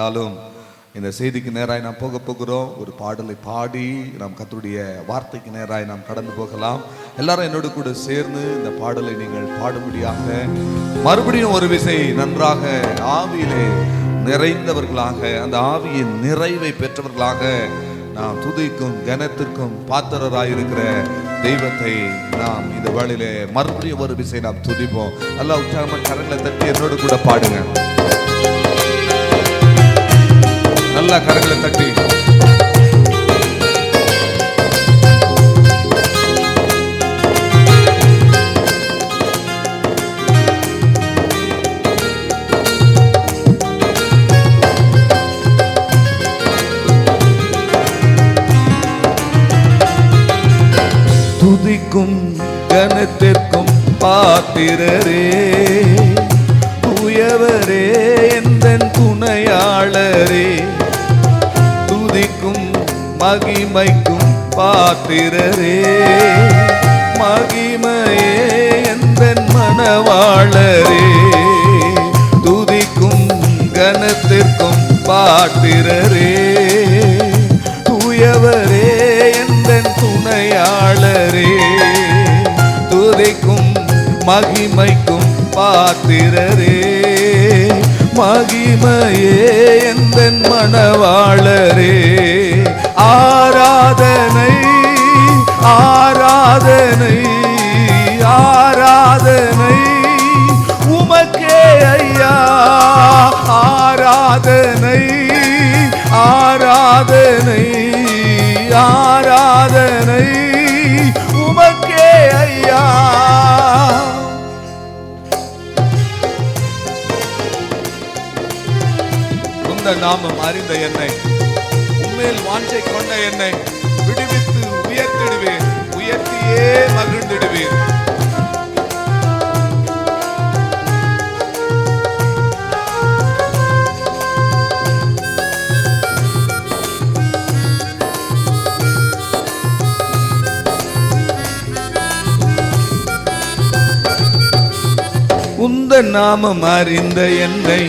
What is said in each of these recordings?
இருந்தாலும் இந்த செய்திக்கு நேராய் நாம் போகிறோம். ஒரு பாடலை பாடி நாம் கர்த்தருடைய வார்த்தைக்கு நேராய் நாம் கடந்து போகலாம். எல்லாரும் என்னோடு கூட சேர்ந்து இந்த பாடலை நீங்கள் பாடும்படியாக மறுபடியும் ஒரு விசை நன்றாக ஆவியிலே நிறைந்தவர்களாக, அந்த ஆவியின் நிறைவை பெற்றவர்களாக நாம் துதிக்கும் கனத்திற்கும் பாத்திரராயிருக்கிற தெய்வத்தை நாம் இந்த வேளையிலே மறுபடியும் ஒரு விசை நாம் துதிப்போம். நல்லா உற்சாகமான கரங்களை தட்டி என்னோடு கூட பாடுங்க. நல்லா கரங்களை தட்டி துதிக்கும் கனத்திற்கும் பாத்திரரே, தூயவரே எந்தன் துணையாளரே, துதிக்கும் மகிமைக்கும் பாத்திரரே, மகிமையே எந்தன் மணவாளரே, துதிக்கும் கனத்திற்கும் பாத்திரரே, தூயவரே எந்தன் துணையாளரே, துதிக்கும் மகிமைக்கும் பாத்திரரே, மகிமையே எந்தன் மணவாளரே. ஆராதனை ஆராதனை ஆராதனை உமக்கே ஐயா, ஆராதனை ஆராதனை ஆராதனை உமக்கே ஐயா. உந்த நாமம் அறிந்த என்னை, உம்மேல் வாஞ்சை கொண்ட என்னை விடுவித்து உயர்த்திடுவேன், உயர்த்தியே மகிழ்ந்திடுவேன். உந்த நாமம் அறிந்த என்னை,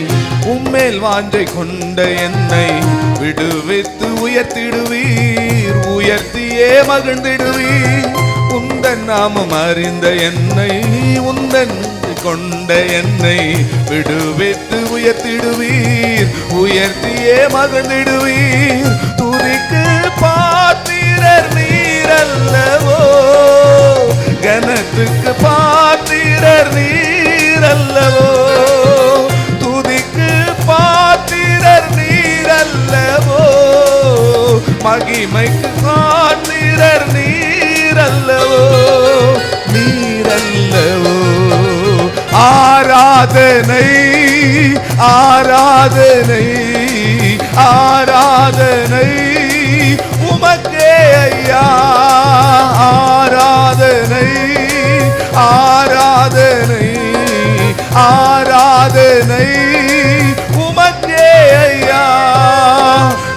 உம்மேல் வாஞ்சை கொண்ட என்னை விடுவித்து உயர்த்திடுவீர், உயர்த்தியே மகிழ்ந்திடுவீர். உந்த நாமம் அறிந்த என்னை, உந்தன் கொண்ட என்னை விடுவித்து உயர்த்திடுவீர், உயர்த்தியே மகிழ்ந்திடுவீர். துதிக்கு பாத்திரர் நீரல்லவோ, கனத்துக்கு பாத்திரர் நீரல்லவோ, துதிக்கு பாத்திரர் நீரல்லவோ, மகிமைக்கு பாத்திரர் நீரல்லவோ, நீரல்லவோ. ஆராதனை ஆராதனை ஆராதனை உமக்கே ஐயா, ஆராதனை ஆராதனை ஆராதனை உமக்கே ஐயா.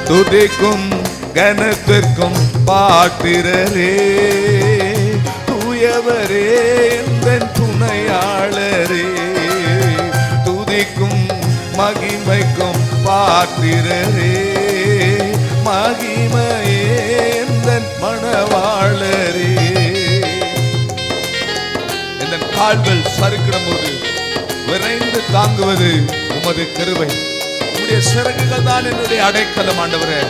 துதிக்கும் கனத்திற்கும் பாத்திரரே, தூயவரே எந்தன் துணையாளரே, துதிக்கும் மகிமைக்கும் பாத்திரரே, மகிமையே எந்தன் மணவாளரே. எந்தன் கால்கள் சறுக்கிடும் போது விரைந்து தாங்குவது உமது கிருபை, உம்முடைய சிறகுகள் தான் என்னுடைய அடைக்கலம் ஆண்டவரே.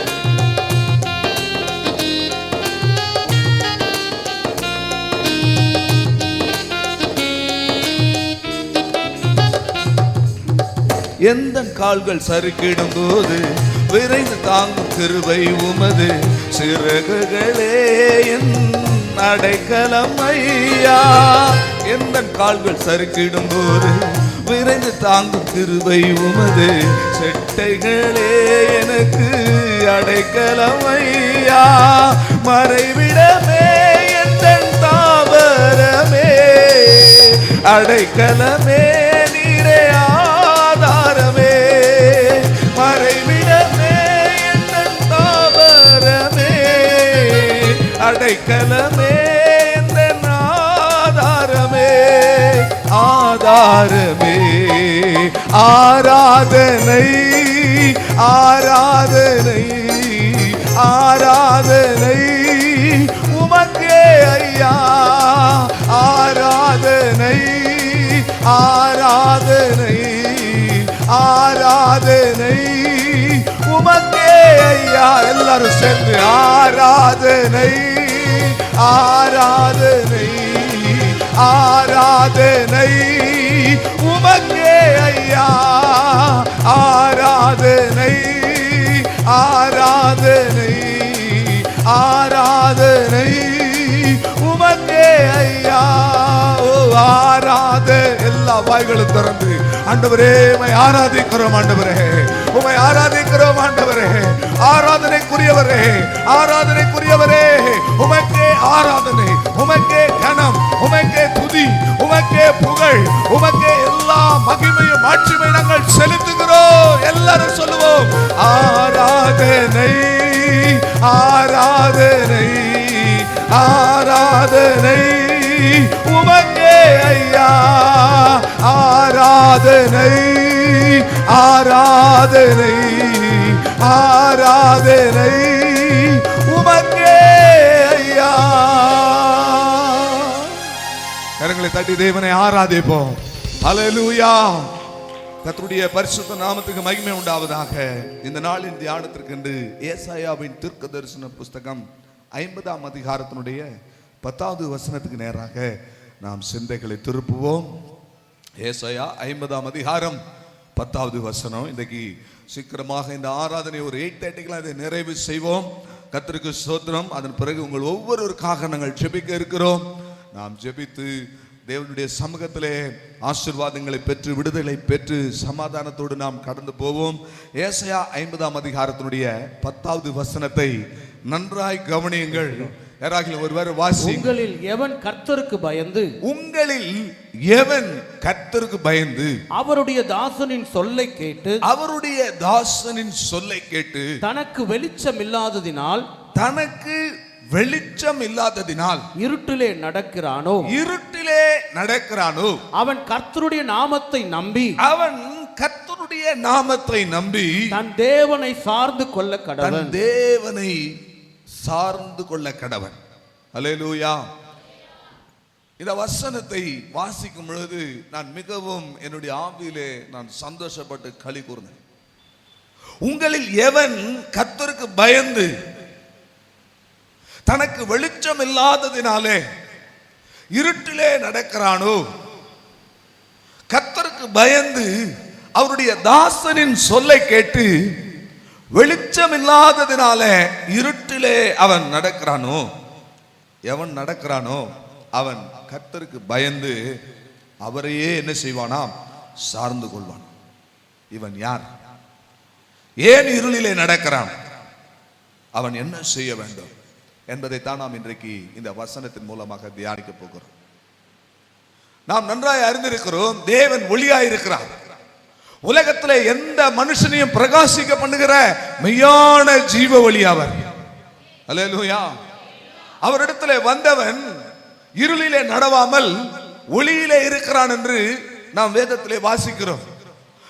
எந்த கால்கள் சறுக்கிடும் போது விரைந்து தாங்கும் கிருபை உமது சிறகுகளே என் அடைக்கலம் ஐயா. எந்த கால்கள் சறுக்கிடும் போது விரைந்து தாங்கும் கிருபை உமது செட்டைகளே எனக்கு அடைக்கலம் ஐயா. மறைவிடமே எந்தன் தாவரமே, அடைக்கலமே நீரே ஆதாரமே, மறைவிடமே எந்தன் தாவரமே, அடைக்கலமே எந்தன் ஆதாரமே, ஆதாரமே. ஆராதனை ஆராதனை ஆராதனை உமக்கே ஐயா, ஆராதனை ஆராதனை ஆராதனை உமக்கே ஐயா. எல்லாரும் சேர்ந்து ஆராதனை ஆராதனை ஆராதனை உமக்கே ஐயா, ஆராதனை ஆராதனை ஆராதனை உமக்கே ஐயா. ஓ ஆராத எல்லா வாய்களும் திறந்து ஆண்டவரே உம்மை ஆராதிக்கிறோம், ஆண்டவரே உம்மை ஆராதிக்கிறோம், ஆண்டவரே ஆராதனைக்குரியவரே ஆராதனைக்குரியவரே. உமக்கே ஆராதனை, உமக்கே கனம், உமக்கே துதி, உமக்கே புகழ், உமக்கே எல்லா மகிமையும் ஆட்சிமை நாங்கள் செலுத்துகிறோம். எல்லாரும் சொல்லுவோம் ஆராதனை ஆராதனை ஆராதனை உமக்கே ஐயா, ஆராதனை ஆராதனை ஆராதனை உமக்கே ஐயா. கரங்களை தட்டி தேவனை ஆராதிப்போம். ஹல்லேலூயா. கர்த்தருடைய பரிசுத்த நாமத்துக்கு மகிமை உண்டாவதாக. இந்த நாளின் தியானத்திற்கு என்று ஏசாயாவின் தீர்க்கதரிசன புஸ்தகம் 50ஆம் அதிகாரத்தினுடைய 10வது வசனத்துக்கு நேராக நாம் சிந்தைகளை திருப்புவோம். ஏசாயா 50ஆம் அதிகாரம் 10வது வசனம். இன்றைக்கு சீக்கிரமாக இந்த ஆராதனை ஒரு 8:30 அதை நிறைவு செய்வோம். கர்த்தருக்கு ஸ்தோத்திரம். அதன் பிறகு உங்கள் ஒவ்வொருவருக்காக நாங்கள் ஜெபிக்க இருக்கிறோம். நாம் ஜெபித்து தேவனுடைய சமூகத்திலே ஆசீர்வாதங்களை பெற்று விடுதலை பெற்று சமாதானத்தோடு நாம் கடந்து போவோம். ஏசாயா 50ஆம் அதிகாரத்தினுடைய 10வது வசனத்தை நன்றாய் கவனியுங்கள். யாராகிலும் ஒருவர் வாசி. உங்களில் எவன் கர்த்தருக்கு பயந்து, உங்களில் எவன் கர்த்தருக்கு பயந்து அவருடைய தாசனின் சொல்லை கேட்டு, அவருடைய தாசனின் சொல்லை கேட்டு தனக்கு வெளிச்சம் இல்லாததினால், தனக்கு வெளிச்சம் இல்லாததினால் இருட்டிலே நடக்கிறானோ, இருட்டிலே நடக்கிறானோ, அவன் கர்த்தருடைய நாமத்தை நம்பி, அவன் கர்த்தருடைய நாமத்தை நம்பி தன் தேவனை சார்ந்து கொள்ள கடவன், தன் தேவனை சார்ந்து கொள்ள கடவன். அல்லேலூயா. இந்த வசனத்தை வாசிக்கும் பொழுது நான் மிகவும் என்னுடைய ஆவியிலே நான் சந்தோஷப்பட்டு களி கூர்ந்தேன். உங்களில் எவன் கர்த்தருக்கு பயந்து தனக்கு வெளிச்சம் இல்லாததினாலே இருட்டிலே நடக்கிறானோ, கர்த்தருக்கு பயந்து அவருடைய தாசனின் சொல்லை கேட்டு வெளிச்சம் இல்லாததினால இருட்டிலே அவன் நடக்கிறானோ, எவன் நடக்கிறானோ அவன் கர்த்தருக்கு பயந்து அவரையே என்ன செய்வானாம், சார்ந்து கொள்வான். இவன் யார்? ஏன் இருளிலே நடக்கிறான்? அவன் என்ன செய்ய வேண்டும் என்பதைத்தான் நாம் இன்றைக்கு இந்த வசனத்தின் மூலமாக தியானிக்க போகிறோம். நாம் நன்றாய் அறிந்திருக்கிறோம், தேவன் ஒளியாயிருக்கிறார். உலகத்திலே எந்த மனுஷனையும் பிரகாசிக்க பண்ணுகிற மெய்யான ஜீவ ஒளி அவர். அல்லேலூயா. அவரிடத்திலே வந்தவன் இருளிலே நடவாமல் ஒளியிலே இருக்கிறான் என்று நாம் வேதத்திலே வாசிக்கிறோம்.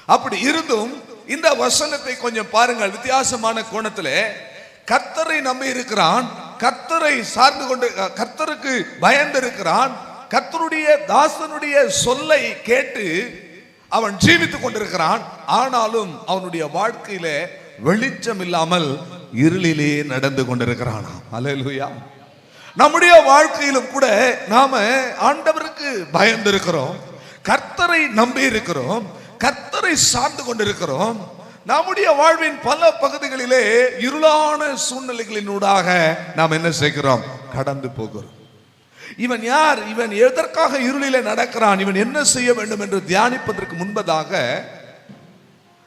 அப்படி இருந்தும் இந்த வசனத்தை கொஞ்சம் பாருங்கள், வித்தியாசமான கோணத்திலே கர்த்தரை நம்பி இருக்கிறான், கர்த்தரை சார்ந்து கொண்டு கர்த்தருக்கு பயந்து இருக்கிறான், கர்த்தருடைய தாசனுடைய சொல்லை கேட்டு அவன் ஜீவித்துக் கொண்டிருக்கிறான். ஆனாலும் அவனுடைய வாழ்க்கையில வெளிச்சம் இல்லாமல் இருளிலே நடந்து கொண்டிருக்கிறான். அல்லேலூயா. நம்முடைய வாழ்க்கையிலும் கூட நாம ஆண்டவருக்கு பயந்து இருக்கிறோம், கர்த்தரை நம்பி இருக்கிறோம், கர்த்தரை சார்ந்து கொண்டிருக்கிறோம். நம்முடைய வாழ்வின் பல பகுதிகளிலே இருளான சூழ்நிலைகளினூடாக நாம் என்ன செய்கிறோம், கடந்து போகிறோம். இவன் யார்? இவன் எதற்காக இருளிலே நடக்கிறான்? இவன் என்ன செய்ய வேண்டும் என்று தியானிப்பதற்கு முன்பதாக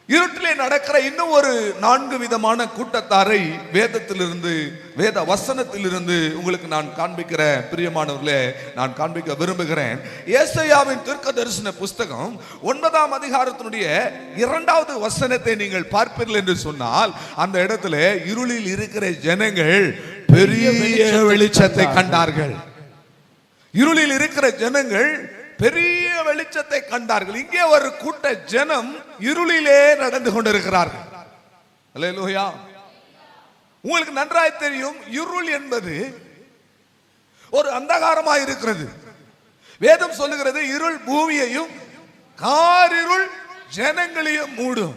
இருட்டிலே நடக்கிற இன்னும் ஒரு 4 விதமான கூட்டத்தாரை வேதத்திலிருந்து, வேத வசனத்திலிருந்து உங்களுக்கு நான் காண்பிக்கிற பிரியமானவர்களே, நான் காண்பிக்க விரும்புகிறேன். ஏசாயாவின் தீர்க்கதரிசன புஸ்தகம் 9ஆம் அதிகாரத்தினுடைய 2வது வசனத்தை நீங்கள் பார்ப்பீர்கள் என்று சொன்னால், அந்த இடத்துல இருளில் இருக்கிற ஜனங்கள் பெரிய வெளிச்சத்தை கண்டார்கள். இருளில் இருக்கிற ஜனங்கள் பெரிய வெளிச்சத்தை கண்டார்கள். இங்கே ஒரு கூட்ட ஜனம் இருளிலே நடந்து கொண்டிருக்கிறார்கள். அல்லேலூயா. உங்களுக்கு நன்றாய் தெரியும், இருள் என்பது ஒரு அந்தகாரமாக இருக்கிறது. வேதம் சொல்லுகிறது, இருள் பூமியையும் காரிருள் ஜனங்களையும் மூடும்.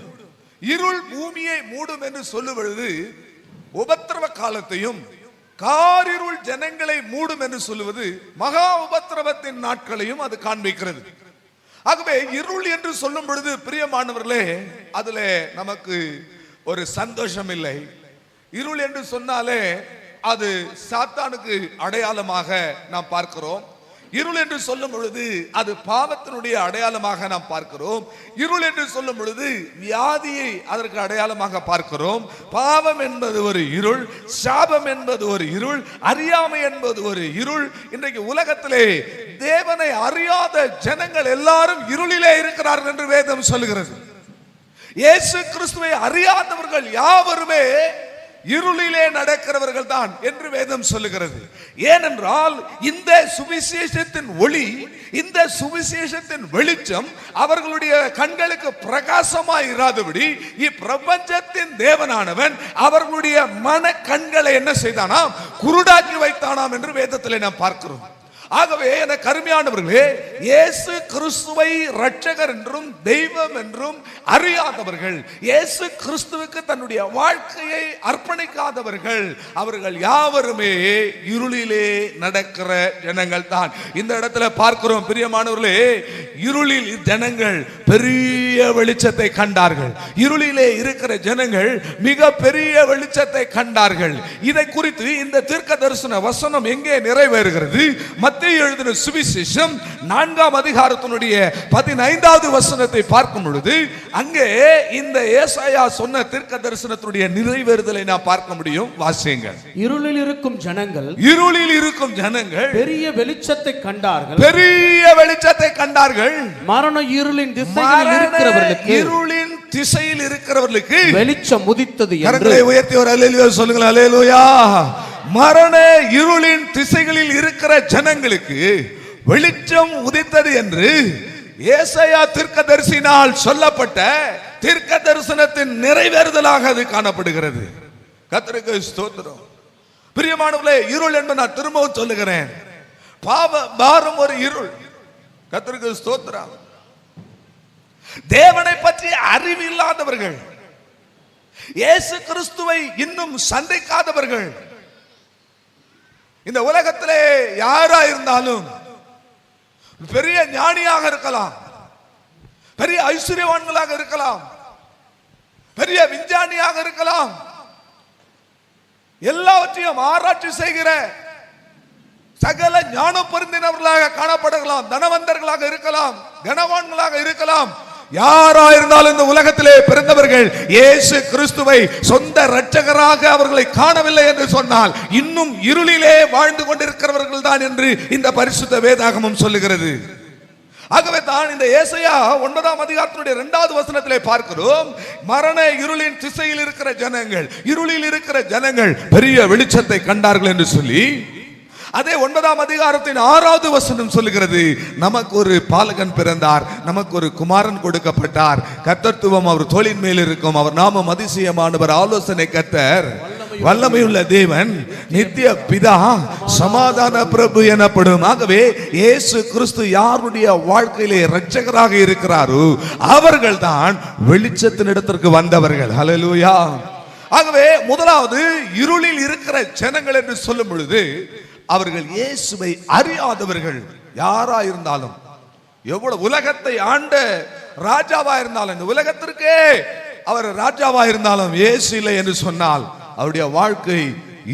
இருள் பூமியை மூடும் என்று சொல்லுவது உபத்திரவ காலத்தையும், காரிருள் ஜனங்களை மூடும் என்று சொல்லுவது மகா உபத்திரவத்தின் நாட்களையும் அது காண்பிக்கிறது. ஆகவே இருள் என்று சொல்லும் பொழுது பிரியமானவர்களே, அதுல நமக்கு ஒரு சந்தோஷம் இல்லை. இருள் என்று சொன்னாலே அது சாத்தானுக்கு அடையாளமாக நாம் பார்க்கிறோம். இருள் என்று சொல்லும் பொழுது அது பாவத்தினுடைய அடையாளமாக நாம் பார்க்கிறோம். இருள் என்று சொல்லும் பொழுது வியாதியை அதற்கு அடையாளமாக பார்க்கிறோம். பாவம் என்பது ஒரு இருள், சாபம் என்பது ஒரு இருள், அறியாமை என்பது ஒரு இருள். இன்றைக்கு உலகத்திலே தேவனை அறியாத ஜனங்கள் எல்லாரும் இருளிலே இருக்கிறார்கள் என்று வேதம் சொல்லுகிறது. இயேசு கிறிஸ்துவை அறியாதவர்கள் யாவருமே இருளிலே நடக்கிறவர்கள் தான் என்று வேதம் சொல்லுகிறது. ஏனென்றால் இந்த சுவிசேஷத்தின் ஒளி, இந்த சுவிசேஷத்தின் வெளிச்சம் அவர்களுடைய கண்களுக்கு பிரகாசமாய் இராதபடி இப்பிரபஞ்சத்தின் தேவனானவன் அவர்களுடைய மன கண்களை என்ன செய்தானாம்? குருடாக்கி வைத்தானாம் என்று வேதத்திலே நாம் பார்க்கிறோம். ஆகவே எனக்கு அருமையானவர்களே, இயேசு கிறிஸ்துவை இரட்சகர் என்றும் தெய்வம் என்றும் அறியாதவர்கள், இயேசு கிறிஸ்துவுக்கு தன்னுடைய வாழ்க்கையை அர்ப்பணிக்காதவர்கள், அவர்கள் யாவருமே இருளிலே நடக்கிற ஜனங்கள் தான். இந்த இடத்துல பார்க்கிறோம் பிரியமானவர்களே, இருளில் ஜனங்கள் பெரிய வெளிச்சத்தை கண்டார்கள். இருளிலே இருக்கிற ஜனங்கள் மிக பெரிய வெளிச்சத்தை கண்டார்கள். இதை குறித்து இந்த தீர்க்க தரிசன வசனம் எங்கே நிறைவேறுகிறது? மத்தேயு எழுதின சுவிசேஷம் 4ஆம் அதிகாரத்தினுடைய 15வது வசனத்தை பார்க்கும் பொழுது அங்கே இந்த ஏசாயா சொன்ன தீர்க்க தரிசனத்தினுடைய நிறைவேறுதலை நான் பார்க்க முடியும். வாசியுங்கள். இருளில் இருக்கும் ஜனங்கள், இருளில் இருக்கும் ஜனங்கள் பெரிய வெளிச்சத்தை கண்டார்கள், பெரிய வெளிச்சத்தை கண்டார்கள். மரண இருளின் திசையில் இருக்கிறவர்களுக்கு, இருளின் திசையில் இருக்கிறவர்களுக்கு வெளிச்சம் உதித்தது என்று. கரங்களை உயர்த்தி ஒரு அல்லேலூயா சொல்லுங்கள். அல்லேலூயா. மரண இருளின் திசைகளில் இருக்கிற ஜனங்களுக்கு வெளிச்சம் உதித்தது என்று ஏசாயா தீர்க்கதரிசியினால் சொல்லப்பட்ட தீர்க்க தரிசனத்தின் நிறைவேறுதலாக அது காணப்படுகிறது. கர்த்தருக்கு ஸ்தோத்திரம். பிரியமானவர்களே, இருள் என்பது நான் திரும்பவும் சொல்லுகிறேன், பாரம் ஒரு இருள். கர்த்தருக்கு ஸ்தோத்திரம். தேவனை பற்றி அறிவு இல்லாதவர்கள், இயேசு கிறிஸ்துவை இன்னும் சந்திக்காதவர்கள், இந்த உலகத்திலே யாரா இருந்தாலும் பெரிய ஞானியாக இருக்கலாம், பெரிய ஐஸ்வர்யவான்களாக இருக்கலாம், பெரிய விஞ்ஞானியாக இருக்கலாம், எல்லாவற்றையும் ஆராய்ச்சி செய்கிற சகல ஞானம் பொருந்தினவர்களாக காணப்படலாம், தனவந்தர்களாக இருக்கலாம், கனவான்களாக இருக்கலாம். யாரா இருந்தாலும் இந்த உலகத்திலே பிறந்தவர்கள் இயேசு கிறிஸ்துவை சொந்த இரட்சகராக அவர்களை காணவில்லை என்று சொன்னால் இன்னும் இருளிலே வாழ்ந்து கொண்டிருக்கிறவர்கள் தான் என்று இந்த பரிசுத்த வேதாகமம் சொல்லுகிறது. ஆகவே தான் இந்த ஏசாயா 9ஆம் அதிகாரத்தினுடைய 2வது வசனத்திலே பார்க்கிறோம், மரண இருளின் திசையில் இருக்கிற ஜனங்கள், இருளில் இருக்கிற ஜனங்கள் பெரிய வெளிச்சத்தை கண்டார்கள் என்று சொல்லி, அதே 9ஆம் அதிகாரத்தின் 6வது வசனம் சொல்லுகிறது, நமக்கு ஒரு பாலகன் பிறந்தார், நமக்கு ஒரு குமாரன் கொடுக்கப்பட்டார், கர்த்தத்துவம் அவர் தோளின் மேல் இருக்கும், அவர் நாமம் அதிசயமானவர், ஆலோசனை கர்த்தர், வல்லமையுள்ள தேவன், நித்திய பிதா, சமாதான பிரபு எனப்படும். ஆகவே இயேசு கிறிஸ்து யாருடைய வாழ்க்கையிலே இரட்சகராக இருக்கிறாரோ அவர்கள் தான் வெளிச்சத்தின் இடத்திற்கு வந்தவர்கள். ஹல்லேலூயா. ஆகவே முதலாவது இருளில் இருக்கிற ஜனங்கள் என்று சொல்லும் பொழுது அவர்கள் இயேசுவை அறியாதவர்கள். யாரா இருந்தாலும், எவ்வளவு உலகத்தை ஆண்ட ராஜாவா இருந்தாலும், இந்த உலகத்திற்கே அவர் ராஜாவா இருந்தாலும் இயேசு இல்லை என்று சொன்னால் அவருடைய வாழ்க்கை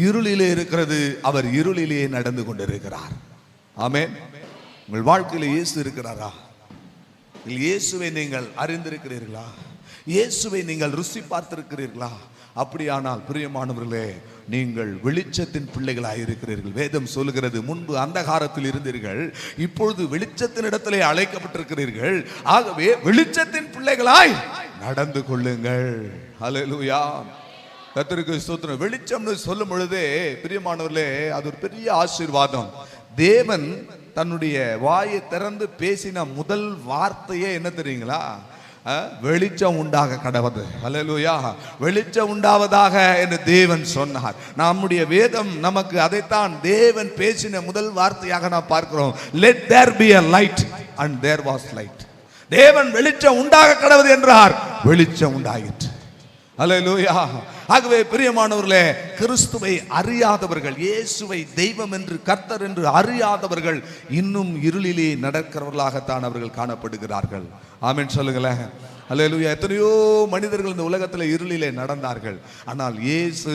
இருளிலே இருக்கிறது. அவர் இருளிலே நடந்து கொண்டிருக்கிறார். ஆமென். உங்கள் வாழ்க்கையில் இயேசு இருக்கிறாரா? இயேசுவை நீங்கள் அறிந்திருக்கிறீர்களா? இயேசுவை நீங்கள் ருசி பார்த்திருக்கிறீர்களா? அப்படியானால் பிரியமானவர்களே, நீங்கள் வெளிச்சத்தின் பிள்ளைகளாய் இருக்கிறீர்கள். வேதம் சொல்லுகிறது, முன்பு அந்தகாரத்தில் இருந்தீர்கள், இப்பொழுது வெளிச்சத்தின் இடத்திலே அழைக்கப்பட்டிருக்கிறீர்கள். ஆகவே வெளிச்சத்தின் பிள்ளைகளாய் நடந்து கொள்ளுங்கள். ஹல்லேலூயா. கர்த்தருக்கு ஸ்தோத்திரம். வெளிச்சம்னு சொல்லும் பொழுதே பிரியமானவர்களே, அது ஒரு பெரிய ஆசீர்வாதம். தேவன் தன்னுடைய வாயை திறந்து பேசின முதல் வார்த்தையே என்ன தெரியுங்களா? வெளிச்சம் உண்டாக கடவது. அல்லேலூயா. வெளிச்சம் உண்டாவதாக என்று தேவன் சொன்னார். நம்முடைய வேதம் நமக்கு அதைத்தான் தேவன் பேசின முதல் வார்த்தையாக நாம் பார்க்கிறோம். Let there be a light and there was light. தேவன் வெளிச்சம் உண்டாக கடவது என்றார், வெளிச்சம் உண்டாயிற்று. அல்லேலூயா. ஆகவே பிரியமானவர்களே, கிறிஸ்துவை அறியாதவர்கள், இயேசுவை தெய்வம் என்று கர்த்தர் என்று அறியாதவர்கள் இன்னும் இருளிலே நடக்கிறவர்களாகத்தான் அவர்கள் காணப்படுகிறார்கள். ஆமென் சொல்லுங்களேன். அல்லேலூயா. எத்தனையோ மனிதர்கள் இந்த உலகத்தில் இருளிலே நடந்தார்கள். ஆனால் இயேசு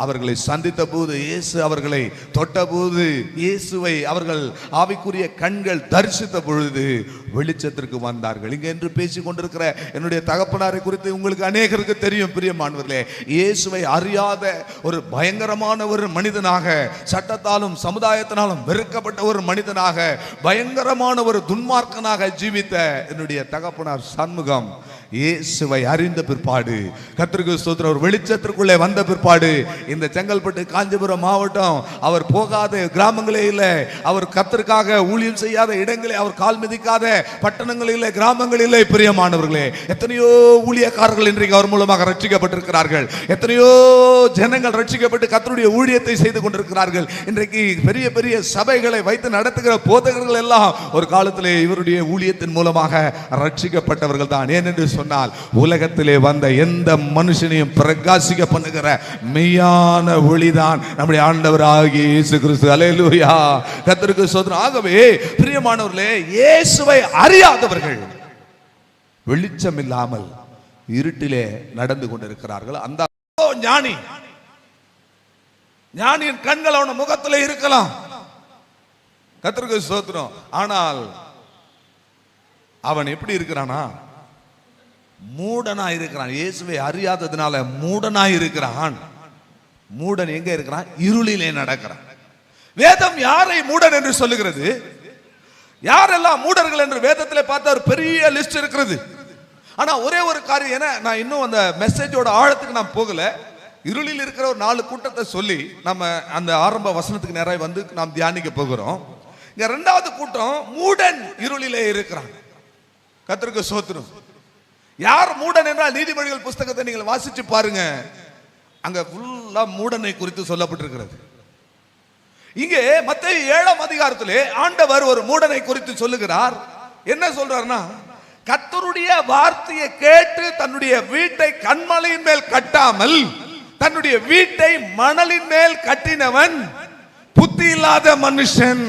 அவர்களை சந்தித்த போது, இயேசு அவர்களை தொட்ட போது, இயேசுவை அவர்கள் ஆவிக்குரிய கண்கள் தரிசித்த பொழுது வெளிச்சத்திற்கு வந்தார்கள். இங்கே என்று பேசிக் கொண்டிருக்கிற என்னுடைய தகப்பனாரை குறித்து உங்களுக்கு அநேகருக்கு தெரியும் பிரியமானவர்களே. இயேசுவை அறியாத ஒரு பயங்கரமான ஒரு மனிதனாக, சட்டத்தாலும் சமுதாயத்தினாலும் வெறுக்கப்பட்ட ஒரு மனிதனாக, பயங்கரமான ஒரு துன்மார்க்கனாக ஜீவித்த என்னுடைய தகப்பனார் சண்முகம் இயேசுவை அறிந்த பிற்பாடு, கர்த்தருக்கு ஸ்தோத்திரம், ஒரு வெளிச்சத்திற்குள்ளே வந்த பிற்பாடு, இந்த செங்கல்பட்டு காஞ்சிபுரம் மாவட்டம் அவர் போகாத கிராமங்களே இல்லை, அவர் கர்த்தருக்காக ஊழியம் செய்யாத இடங்களே, அவர் கால் மிதிக்காத பட்டணங்கள் இல்லை, கிராமங்கள் இல்லை. பிரியமானவர்களே, எத்தனையோ ஊழியக்காரர்கள் இன்றைக்கு அவர் மூலமாக ரட்சிக்கப்பட்டிருக்கிறார்கள். எத்தனையோ ஜனங்கள் ரட்சிக்கப்பட்டு கர்த்தருடைய ஊழியத்தை செய்து கொண்டிருக்கிறார்கள். இன்றைக்கு பெரிய பெரிய சபைகளை வைத்து நடத்துகிற போதகர்கள் எல்லாம் ஒரு காலத்திலே இவருடைய ஊழியத்தின் மூலமாக ரட்சிக்கப்பட்டவர்கள் தான். ஏனென்று சொன்னால், உலகத்திலே வந்த எந்த மனுஷனையும் பிரகாசிக்க பண்ணுகிற மெய்யான ஒளிதான் நம்முடைய ஆண்டவராகிய இயேசு கிறிஸ்து. அல்லேலூயா. கர்த்தருக்கு ஸ்தோத்திரம். ஆகவே பிரியமானவர்களே, இயேசுவை அறியாதவர்கள் வெளிச்சம் இல்லாமல் இருட்டிலே நடந்து கொண்டிருக்கிறார்கள். அந்த ஞானி, ஞானியின் கண்கள் அவன முகத்திலே இருக்கலாம். கர்த்தருக்கு ஸ்தோத்திரம். ஆனால் அவன் எப்படி இருக்கிறானா? மூடனா இருக்கிறான். இயேசுவை அறியாததுனால மூடனா இருக்கிறான். மூடன் எங்க இருக்கிறான்? இருளிலே நடக்கிறான். வேதம் யாரை மூடன் என்று சொல்லுகிறது? யாரெல்லாம் மூடர்கள் என்று வேதத்திலே பார்த்த ஒரு பெரிய லிஸ்ட் இருக்கிறது. ஆனா ஒரே ஒரு காரியம், என்ன, நான் இன்னும் அந்த மெசேஜோட ஆழத்துக்கு நான் போகல. இருளில் இருக்கிற ஒரு 4 கூட்டத்தை சொல்லி நம்ம அந்த ஆரம்ப வசனத்துக்கு நேராக வந்து நாம் தியானிக்க போகிறோம். இங்க 2வது கூட்டம் மூடன் இருளிலே இருக்கிறான். கர்த்தருக்கு ஸ்தோத்திரம். யார் மூடன் என்றால், நீதிமொழிகள் புஸ்தகத்தை நீங்கள் வாசிச்சு பாருங்க, அங்க ஃபுல்லா மூடனை குறித்து சொல்லப்பட்டிருக்கிறது. இங்கே மத்தேயு 7ஆம் அதிகாரத்திலே ஆண்டவர் ஒரு மூடனை குறித்து சொல்லுகிறார். என்ன சொல்றார்னா, கர்த்தருடைய வார்த்தையை கேட்டு தன்னுடைய வீட்டை கன்மலையின் மேல் கட்டாமல் தன்னுடைய வீட்டை மணலின் மேல் கட்டினவன் புத்தி இல்லாத மனுஷன்.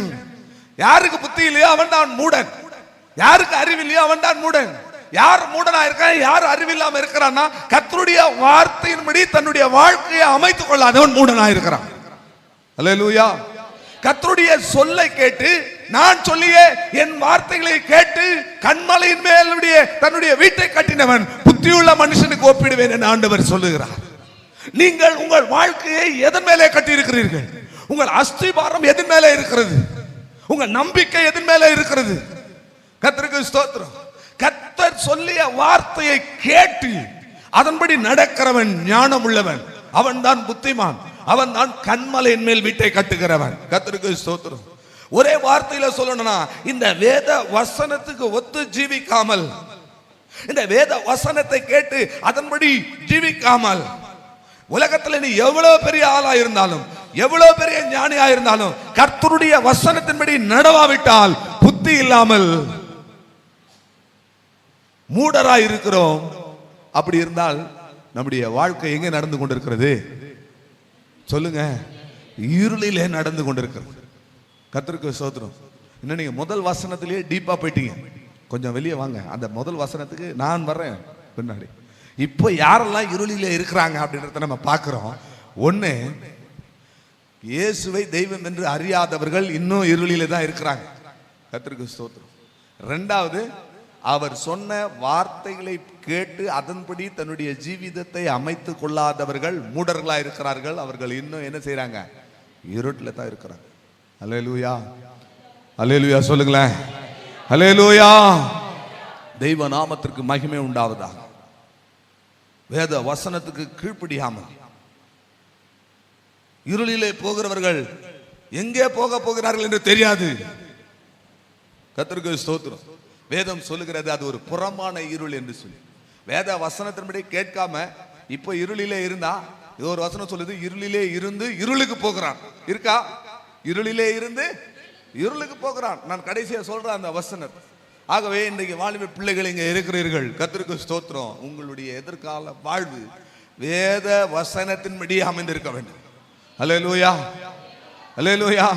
யாருக்கு புத்தி இல்லையோ அவன் தான் மூடன். யாருக்கு அறிவில்லையோ அவன் தான் மூடன். யார் மூடனா இருக்கான், யார் அறிவில்லாம இருக்கிறான்னா, கர்த்தருடைய வார்த்தையின்படி தன்னுடைய வாழ்க்கையை அமைத்துக் கொள்ளாதவன் மூடனா இருக்கிறான். அல்லேலூயா. கர்த்தருடைய சொல்லை கேட்டு, நான் சொல்லிய என் வார்த்தைகளை கேட்டு கன்மலையின் மேலுடைய தன்னுடைய வீட்டை கட்டினவன் புத்தியுள்ள மனுஷனுக்கு ஒப்பிடுவேன் என்று ஆண்டவர் சொல்லுகிறார். நீங்கள் உங்கள் வாழ்க்கையை எதன் மேலே கட்டி இருக்கிறீர்கள்? உங்கள் அஸ்திபாரம் எதன் மேலே இருக்கிறது? உங்கள் நம்பிக்கை எதன் மேலே இருக்கிறது? கர்த்தருக்கு ஸ்தோத்திரம். கர்த்தர் சொல்லிய வார்த்தையை கேட்டு அதன்படி நடக்கிறவன் ஞானம் உள்ளவன், அவன் தான் புத்திமான், அவன் தான் கன்மலையின் மேல் வீட்டை கட்டுகிறவன். கர்த்தருக்கு ஸ்தோத்திரம். ஒரே வார்த்தையில சொல்லணும்னா, இந்த வேத வசனத்துக்கு ஒத்து ஜீவிக்காமல், இந்த வேத வசனத்தை கேட்டு அதன்படி ஜீவிக்காமல், உலகத்தில் நீ எவ்வளவு பெரிய ஆளா இருந்தாலும், எவ்வளவு பெரிய ஞானியா இருந்தாலும், கர்த்தருடைய வசனத்தின்படி நடவாவிட்டால் புத்தி இல்லாமல் மூடராய் இருக்கிறோம். அப்படி இருந்தால் நம்முடைய வாழ்க்கை எங்க நடந்து கொண்டிருக்கிறது சொல்லுங்க? இருளிலே நடந்து கொண்டிருக்கிறது. கர்த்தருக்கு ஸ்தோத்திரம். இன்னும் நீங்க முதல் வசனத்திலேயே டீப்பா போயிட்டீங்க. கொஞ்சம் வெளியே வாங்க. அந்த முதல் வசனத்துக்கு நான் வர்றேன் பின்னாடி. இப்போ யாரெல்லாம் இருளிலே இருக்கிறாங்க அப்படின்றத நம்ம பார்க்கிறோம். ஒண்ணு, இயேசுவை தெய்வம் என்று அறியாதவர்கள் இன்னும் இருளிலே தான் இருக்கிறாங்க. கர்த்தருக்கு ஸ்தோத்திரம். 2வது, அவர் சொன்ன வார்த்தைகளை கேட்டு அதன்படி தன்னுடைய ஜீவிதத்தை அமைத்துக் கொள்ளாதவர்கள் மூடர்களா இருக்கிறார்கள். அவர்கள் இன்னும் என்ன செய்யறாங்க? இருட்டில் தான் இருக்கிறாங்க. அல்லேலூயா. அல்லேலூயா சொல்லுங்களேன். அல்லேலூயா. தெய்வ நாமத்திற்கு மகிமை உண்டாவதா. வேத வசனத்துக்கு கீழ்ப்படியாமல் இருளிலே போகிறவர்கள் எங்கே போக போகிறார்கள் என்று தெரியாது. கர்த்தருக்கு ஸ்தோத்திரம். வேதம் சொல்லுகிறது அது ஒரு புறமான இருள் என்று சொல்லி. வேத வசனத்தின்படி கேட்காம இப்போ இருளிலே இருந்தா, இது ஒரு வசனம் சொல்லுது, இருளிலே இருந்து இருளுக்கு போகிறான். இருக்கா? இருளிலே இருந்து இருளுக்கு போகிறான். நான் கடைசியா சொல்றேன் அந்த வசனத்தை. ஆகவே இன்றைக்கு வாலிப பிள்ளைகள் இங்க இருக்கிறீர்கள், கர்த்தருக்கு ஸ்தோத்திரம். உங்களுடைய எதிர்கால வாழ்வு வேத வசனத்தின்படி அமைந்திருக்க வேண்டும். அல்லேலூயா, அல்லேலூயா.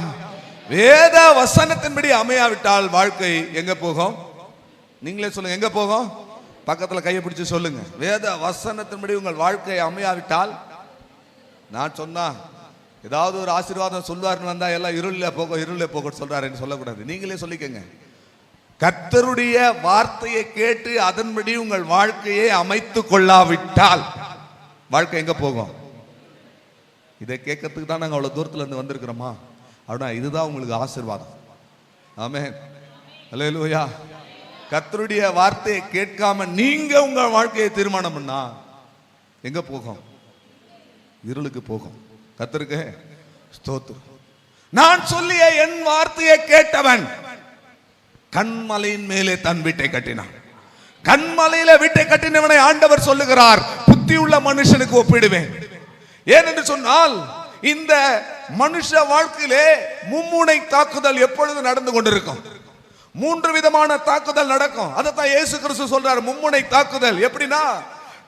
வேத வசனத்தின்படி அமையாவிட்டால் வாழ்க்கை எங்க போகும்? நீங்களே சொல்லுங்க, எங்க போகும்? பக்கத்துல கையை பிடிச்சு சொல்லுங்க. வேத வசனத்தின்படி உங்கள் வாழ்க்கை அமையாவிட்டால், நான் சொன்னா ஏதாவது ஒரு ஆசீர்வாதம் சொல்வாருன்னு வந்தா எல்லாம் இருளில் போக சொல்றாருன்னு சொல்லக்கூடாது. நீங்களே சொல்லிக்கங்க. கர்த்தருடைய வார்த்தையை கேட்டு அதன்படி உங்கள் வாழ்க்கையை அமைத்து கொள்ளாவிட்டால் வாழ்க்கை எங்க போகும்? இதை கேட்கறதுக்கு தான் நாங்கள் அவ்வளவு தூரத்துல இருந்து வந்திருக்கிறோமா? அப்படின்னா இதுதான் உங்களுக்கு ஆசீர்வாதம். ஆமென், அல்லேலூயா. கர்த்தருடைய வார்த்தையை கேட்காம நீங்க உங்க வாழ்க்கையை தீர்மானம் பண்ணா எங்க போகும்? இருளுக்கு போகும். கர்த்தருக்கு ஸ்தோத்திரம். நான் சொல்லிய என் வார்த்தையை கேட்டவன் கண்மலையின் மேலே தன் வீட்டை கட்டினான். கண்மலையில வீட்டை கட்டினவனை ஆண்டவர் சொல்லுகிறார், புத்தியுள்ள மனுஷனுக்கு ஒப்பிடுவேன். ஏனென்று சொன்னால், இந்த மனுஷ வாழ்க்கையிலே மும்முனை தாக்குதல் எப்பொழுது நடந்து கொண்டிருக்கும். 3 விதமான தாக்குதல் நடக்கும். அதைத்தான் இயேசு கிறிஸ்து சொல்றாரு, மும்முனை தாக்குதல். எப்படின்னா,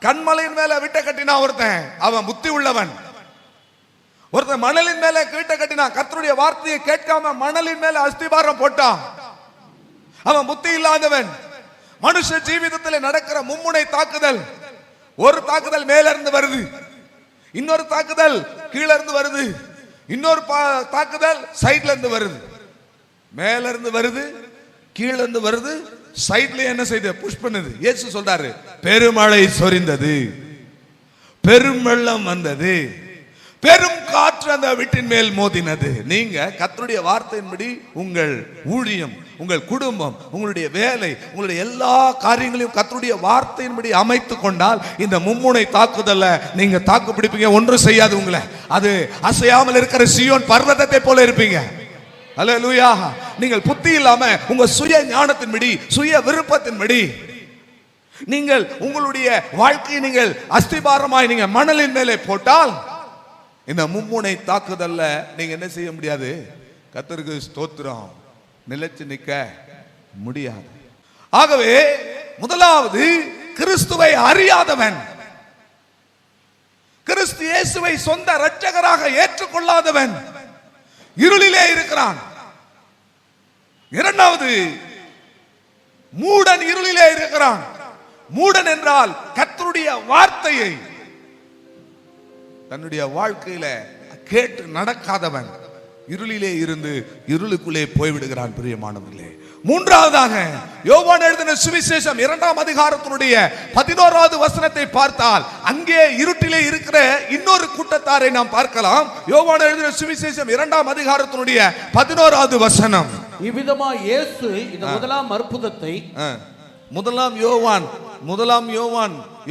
கண்மலையின் மேல வீட்டை கட்டினா ஒருத்தன், அவன் புத்தி உள்ளவன். ஒருத்தன் மணலின் மேல வீட்டை கட்டினா, கர்த்தருடைய வார்த்தையை கேட்காம மணலின் மேல அஸ்திபாரம் போட்டான், அவன் புத்தி இல்லாதவன். மனுஷ ஜீவிதத்தில் நடக்கிற மும்முனை தாக்குதல், ஒரு தாக்குதல் மேல இருந்து வருது, இன்னொரு தாக்குதல் கீழ இருந்து வருது, இன்னொரு தாக்குதல் சைட்ல இருந்து வருது. மேல இருந்து வருது, கீழ இருந்து வருது, சைட்ல என்ன செய்து புஷ் பண்ணுது. இயேசு சொல்றாரு, பெருமழை சொரிந்தது, பெரும் வெள்ளம் வந்தது, பெரும் காற்று அந்த வீட்டின் மேல் மோதினது. நீங்க கர்த்தருடைய வார்த்தையின்படி உங்கள் ஊழியம், உங்கள் குடும்பம், உங்களுடைய வேலை, உங்களுடைய எல்லா காரியங்களையும் கர்த்தருடைய வார்த்தையின்படி அமைத்து கொண்டால் இந்த மும்முனை தாக்குதல்ல நீங்க தாக்கு பிடிப்பீங்க. ஒன்றும் செய்யாது உங்களை. அது அசையாமல் இருக்கிற சீயோன் பர்வதத்தை போல இருப்பீங்க. அல்லேலூயா. நீங்கள் புத்தி இல்லாம உங்க சுய ஞானத்தின்படி, சுய விருப்பத்தின்படி நீங்கள் உங்களுடைய வாழ்க்கையை நீங்கள் அஸ்திபாரமாய் நீங்க மணலின் மேலே போட்டால் இந்த மும்முனை தாக்குதல்ல நீங்க என்ன செய்ய முடியாது? கர்த்தருக்கு ஸ்தோத்திரம், நிலைச்சு நிற்க முடியாது. ஆகவே முதலாவது, கிறிஸ்துவை அறியாதவன், கிறிஸ்து இயேசுவை சொந்த இரட்சகராக ஏற்றுக்கொள்ளாதவன் இருளிலே இருக்கிறான். இரண்டாவது, மூடன் இருளிலே இருக்கிறான். மூடன் என்றால் கர்த்தருடைய வார்த்தையை தன்னுடைய வாழ்க்கையில கேட்டு நடக்காதவன் இருளிலே இருந்து இருளுக்குள்ளே போய்விடுகிறான். பிரியமானவர்களே, மூன்றாவதாக யோவான் எழுதின சுவிசேஷம் 2ஆம் அதிகாரத்தினுடைய 11வது வசனத்தை பார்த்தால் அங்கே இருட்டிலே இருக்கிற இன்னொரு கூட்டத்தாரை நாம் பார்க்கலாம். யோவான் எழுதின சுவிசேஷம் 2ஆம் அதிகாரத்தினுடைய 11வது வசனம். இவ்விதமாக இயேசு இந்த முதலாம் அற்புதத்தை,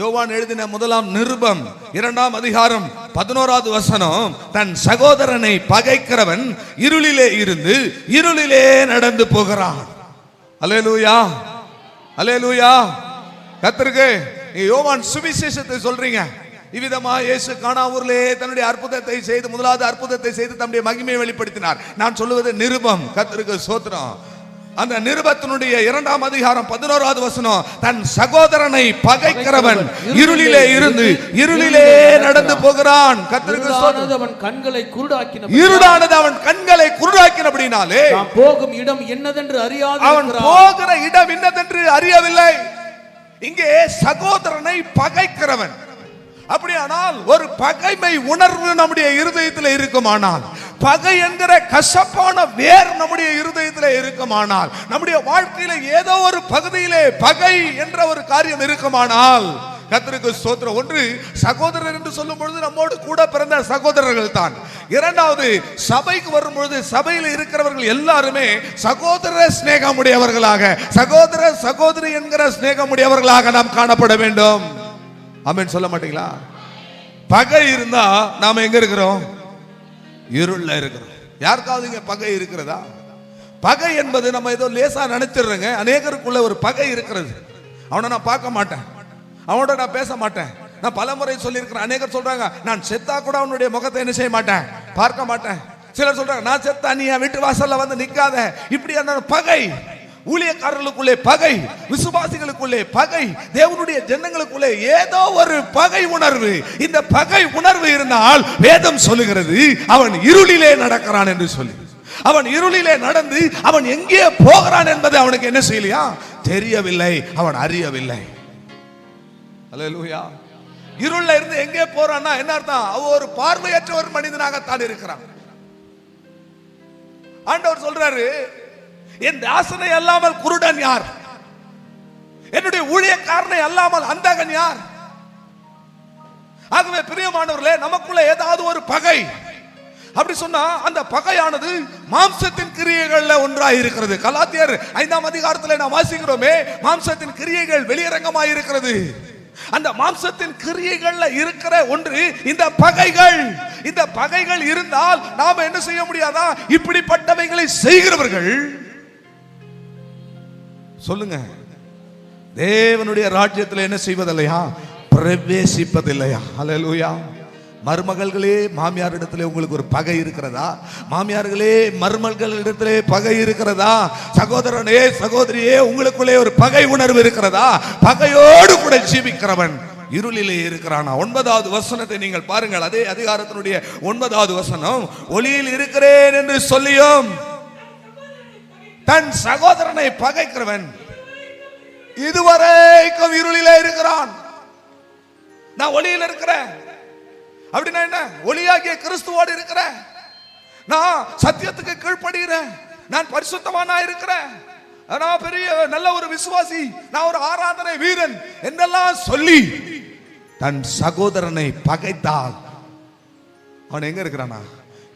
யோவான் எழுதின முதலாம் நிருபம் 2ஆம் அதிகாரம் 11வது வசனம், தன் சகோதரனை பகைக்கிறவன் இருளிலே இருந்து இருளிலே நடந்து போகிறான். அல்லேலூயா, அல்லேலூயா. கர்த்தருக்கு யோவான் சுவிசேஷத்தை சொல்றீங்க. இவ்விதமா இயேசு கானாவூரிலே தன்னுடைய அற்புதத்தை செய்து, முதலாவது அற்புதத்தை செய்து தம்முடைய மகிமையை வெளிப்படுத்தினார். நான் சொல்லுவது நிருபம். கர்த்தருக்கு ஸ்தோத்திரம். அந்த நிருபத்தினுடைய 2ஆம் அதிகாரம் 11வது வசனம், தன் சகோதரனை பகைக்கிறவன் இருளிலே இருந்து இருளிலே நடந்து போகிறான். கர்த்தருக்கு ஸ்தோத்திரம். அவன் கண்களை குருடாக்கின, இருடானது அவன் கண்களை குருடாக்கினபடினாலே அவன் போகும் இடம் என்னதென்று அறியாது, அவன் போகிற இடம் என்னதென்று அறியவில்லை. இங்கே சகோதரனை பகைக்கிறவன். அப்படியானால் ஒரு பகைமை உணர்வு நம்முடைய இருதயத்தில் இருக்குமானால், பகை என்கிற கசப்பான வேர் நம்முடைய இருதயத்தில் இருக்குமானால், நம்முடைய வாழ்க்கையில ஏதோ ஒரு பகுதியிலே பகை என்ற ஒரு காரியம் இருக்குமானால், கர்த்தருக்கு ஸ்தோத்திரம். ஒன்று, சகோதரர் என்று சொல்லும் பொழுது நம்மோடு கூட பிறந்த சகோதரர்கள் தான். இரண்டாவது, சபைக்கு வரும் பொழுது சபையில் இருக்கிறவர்கள் எல்லாருமே சகோதர சிநேகமுடையவர்களாக, சகோதர சகோதரி என்கிற சிநேகமுடையவர்களாக நாம் காணப்பட வேண்டும். ஆமென் சொல்ல மாட்டீங்களா? பகை இருந்தா நாம எங்க இருக்கிறோம்? இருள்ல இருக்கிறோம். யாருக்காவது இங்க பகை இருக்கிறதா? பகை என்பது நம்ம ஏதோ லேசா நினைச்சிடுறோங்க. அநேகருக்குள்ள ஒரு பகை இருக்கிறது. அவனை நான் பார்க்க மாட்டேன், அவனோட நான் பேச மாட்டேன். நான் பல முறை சொல்லியிருக்கிறேன். அநேகர் சொல்றாங்க நான் செத்தா கூட அவனுடைய முகத்தை என்ன செய்ய மாட்டேன், பார்க்க மாட்டேன். சிலர் சொல்றாங்க நான் செத்தா நீ என் வீட்டு வாசல்ல வந்து நிக்காத. இப்படி அந்த பகை, ஊழியக்காரர்களுக்குள்ளே பகை, விசுவாசிகளுக்குள்ளே பகை, தேவனுடைய ஜனங்களுக்குள்ளே ஏதோ ஒரு பகை உணர்வு. இந்த பகை உணர்வு இருந்தால் வேதம் சொல்லுகிறது அவன் இருளிலே நடக்கிறான் என்று சொல்லி. அவன் இருளிலே நடந்து அவன் எங்கே போகிறான் என்பது அவனுக்கு என்ன செய்யலையா, தெரியவில்லை, அவன் அறியவில்லை. அல்லேலூயா. இருள்ல இருந்து எங்கே போறான்னா என்ன அர்த்தம்? அவன் ஒரு பார்வையற்ற ஒரு மனிதனாகத்தான் இருக்கிறான். ஆண்டவர் சொல்றாரு என் தாசனை அல்லாமல் குருடன் யார், என்னுடைய ஊழியக்காரனை அல்லாமல் அந்தகன் யார். ஆகவே பிரியமானவர்களே, நமக்குள்ள ஏதாவது ஒரு பகை அப்படி சொன்னா அந்த பகையானது மாம்சத்தின் கிரியைகள்ல ஒன்றாய் இருக்கிறது. கலாத்தியர் 5ஆம் அதிகாரத்தில் நாம் வாசிக்கிறோமே, மாம்சத்தின் கிரியைகள் வெளியரங்கமாய் இருக்கிறது. அந்த மாம்சத்தின் கிரியைகள்ல இருக்கிற ஒன்று இந்த பகைகள். இந்த பகைகள் இருந்தால் நாம என்ன செய்ய முடியாதா? இப்படிப்பட்டவைகளை செய்கிறவர்கள் சொல்லுங்க தேவனுடைய ராஜ்யத்தில் என்ன செய்வதில்லையா, பிரவேசிப்பதில்லையா. அல்லேலூயா. மருமகள்களே, மாமியாரிடத்திலே உங்களுக்கு ஒரு பகை இருக்கிறதா? மாமியார்களே, மருமகளிடத்திலே பகை இருக்கிறதா? சகோதரனே, சகோதரியே, உங்களுக்குள்ளே ஒரு பகை உணர்வு இருக்கிறதா? பகையோடு கூட ஜீவிக்கிறவன் இருளிலே இருக்கிறானா? 9வது வசனத்தை நீங்கள் பாருங்கள். அதே அதிகாரத்தினுடைய 9வது வசனம், ஒளியில் இருக்கிறேன் என்று சொல்லியும் தன் சகோதரனை பகைக்கிறவன் இதுவரைக்கும் இருளிலே இருக்கிறான். நான் ஒளியில் இருக்கிறேன் அப்படின்னா என்ன? ஒளியாகிய கிறிஸ்துவோடு இருக்கிறேன், நான் சத்தியத்துக்கு கீழ்ப்படுகிறேன், நான் பரிசுத்தமானா இருக்கிறேன், நான் பெரிய நல்ல ஒரு விசுவாசி, நான் ஒரு ஆராதனை வீரன் என்றெல்லாம் சொல்லி தன் சகோதரனை பகைத்தால் அவன் எங்க இருக்கிறானா?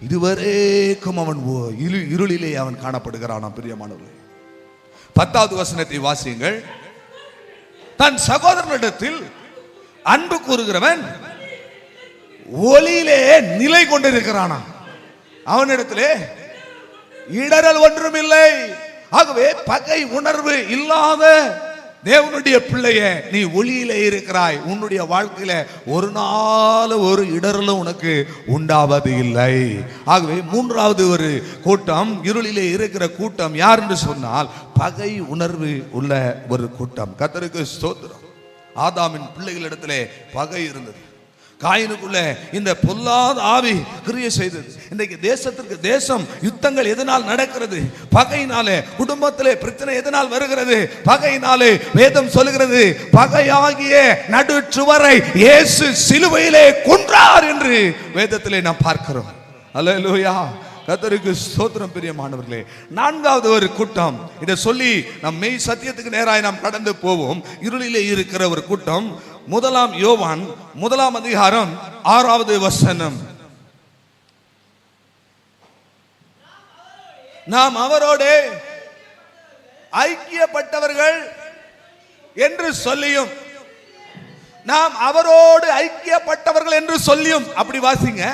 இதுவரைக்கும் அவன் இருளிலே அவன் காணப்படுகிறான். பிரியமானவர்களே, 10வது வசனத்தை வாசியுங்கள். தன் சகோதரனிடத்தில் அன்பு கூறுகிறவன் ஒளியிலே நிலை கொண்டிருக்கிறானா? அவனிடத்திலே இடரல் ஒன்றும் இல்லை. ஆகவே பகை உணர்வு இல்லாத தேவனுடைய பிள்ளையே, நீ ஒளியிலே இருக்கிறாய். உன்னுடைய வாழ்க்கையில ஒரு நாள் ஒரு இடரலும் உனக்கு உண்டாவது இல்லை. ஆகவே 3வது ஒரு கூட்டம், இருளிலே இருக்கிற கூட்டம் யார் என்று சொன்னால் பகை உணர்வு உள்ள ஒரு கூட்டம். கர்த்தருக்கு ஸ்தோத்திரம். ஆதாமின் பிள்ளைகளிடத்திலே பகை இருந்தது. காயினுக்குள்ள இந்த பொல்லாத ஆவி கிரியை செய்தது. இன்றைக்கு தேசத்திற்கு தேசம் யுத்தங்கள் எதனால் நடக்கிறது? பகையினாலே. குடும்பத்திலே பிரச்சனை எதனால் வருகிறது? பகையினாலே. வேதம் சொல்லுகிறது பகையாகிய நடுச்சுவரை இயேசு சிலுவையிலே கொன்றார் என்று வேதத்திலே நாம் பார்க்கிறோம். அல்லேலூயா. கர்த்தருக்கு ஸ்தோத்திரம். பிரியமானவர்களே, 4வது ஒரு கூட்டம், இதை சொல்லி நம் மெய் சத்தியத்துக்கு நேராய் நாம் கடந்து போவோம். இருளிலே இருக்கிற ஒரு கூட்டம். 1ஆம் யோவான் 1ஆம் அதிகாரம் 6வது வசனம். நாம் அவரோடு ஐக்கியப்பட்டவர்கள் என்று சொல்லியும், நாம் அவரோடு ஐக்கியப்பட்டவர்கள் என்று சொல்லியும், அப்படி வாசிங்க.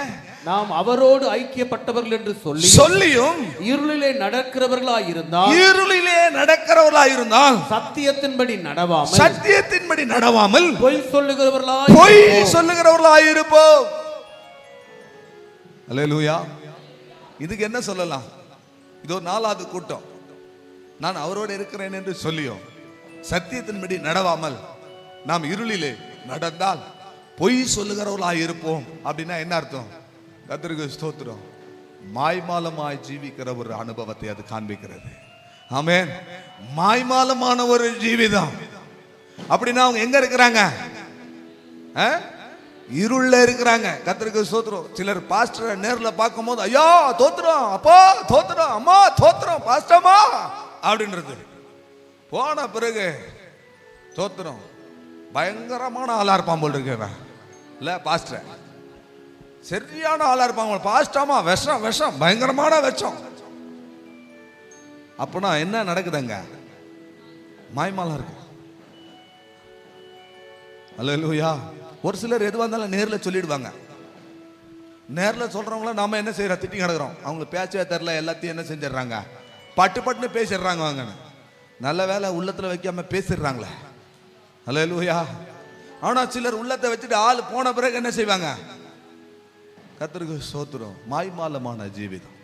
நாம் அவரோடு ஐக்கியப்பட்டவர்கள் என்று சொல்லியும் இருளிலே நடக்கிறவர்களாயிருந்தால் சத்தியத்தின்படி நடவாமல் பொய் சொல்லுகிறவர்களாயிருப்போம். அல்லேலூயா. இதுக்கு என்ன சொல்லலாம்? இது ஒரு 4வது கூட்டம். நான் அவரோடு இருக்கிறேன் என்று சொல்லியும் சத்தியத்தின்படி நடவாமல் நாம் இருளிலே நடந்தால் பொய் சொல்லுகிறவர்களாயிருப்போம். அப்படின்னா என்ன அர்த்தம்? கர்த்தருக்கு ஸ்தோத்திரம். மாய்மாலமாய் ஜீவிக்கிற ஒரு அனுபவத்தை அது காண்பிக்கிறது. ஆமென். மாய்மாலமான ஒரு ஜீவிதம். அப்படின்னா அவங்க எங்க இருக்கிறாங்க? இருள்ல இருக்கிறாங்க. கர்த்தருக்கு ஸ்தோத்திரம். சிலர் பாஸ்டரை நேர்ல பார்க்கும் போது ஐயா தோத்திரம், அப்பா தோத்திரம், அம்மா தோத்திரம், பாஸ்டமா அப்படின்றது. போன பிறகு தோத்திரம் பயங்கரமான ஆளா இருப்பான் போல் இருக்கு. இல்ல பாஸ்டர் சரியான ஆளா இருப்பாங்க. பாஸ்டாமா விஷம் விஷம் பயங்கரமான விஷம். அப்பனா என்ன நடக்குதுங்க? மாய்மாலம் இருக்கு. அல்லேலூயா. ஒரு சிலர் எதுவாக இருந்தாலும் நேர்ல சொல்லிடுவாங்க. நேர்ல சொல்றவங்கள நாம என்ன செய்யறோம்? திட்டி கிடக்குறோம். அவங்களுக்கு பேச்சவே தெரியல, எல்லாத்தையும் என்ன செஞ்சிடறாங்க? பட்டு பட்டுன்னு பேசிடுறாங்க. வாங்க, நல்ல வேலை உள்ளத்துல வைக்காம பேசிடுறாங்களே. அல்லேலூயா. ஆனா சிலர் உள்ளத்தை வச்சுட்டு ஆள் போன பிறகு என்ன செய்வாங்க? கர்த்தருக்கு ஸ்தோத்திரம். மாய்மாலமான ஜீவிதம்.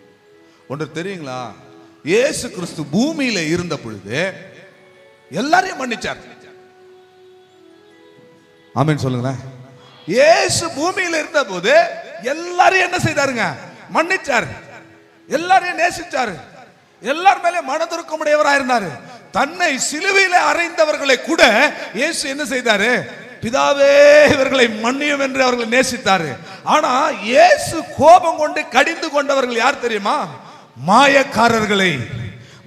ஒன்று தெரியுங்களா? இயேசு கிறிஸ்து பூமியில இருந்த பொழுது எல்லாரையும் மன்னிச்சார். ஆமென் சொல்லுங்களேன். இயேசு பூமியில இருந்த போது எல்லாரையும் என்ன செய்தாருங்க? மன்னிச்சார். எல்லாரையும் நேசிச்சாரு. எல்லார் மேலே மனதுருக்கமுடையவராக இருந்தாரு. தன்னை சிலுவையில அறைந்தவர்களை கூட இயேசு என்ன செய்தாரு? பிதாவே இவர்களை மன்னியும் என்று அவர்களை நேசித்தாரு. ஆனா இயேசு கோபம் கொண்டு கடிந்து கொண்டவர்கள் யார் தெரியுமா? மாயக்காரர்களை.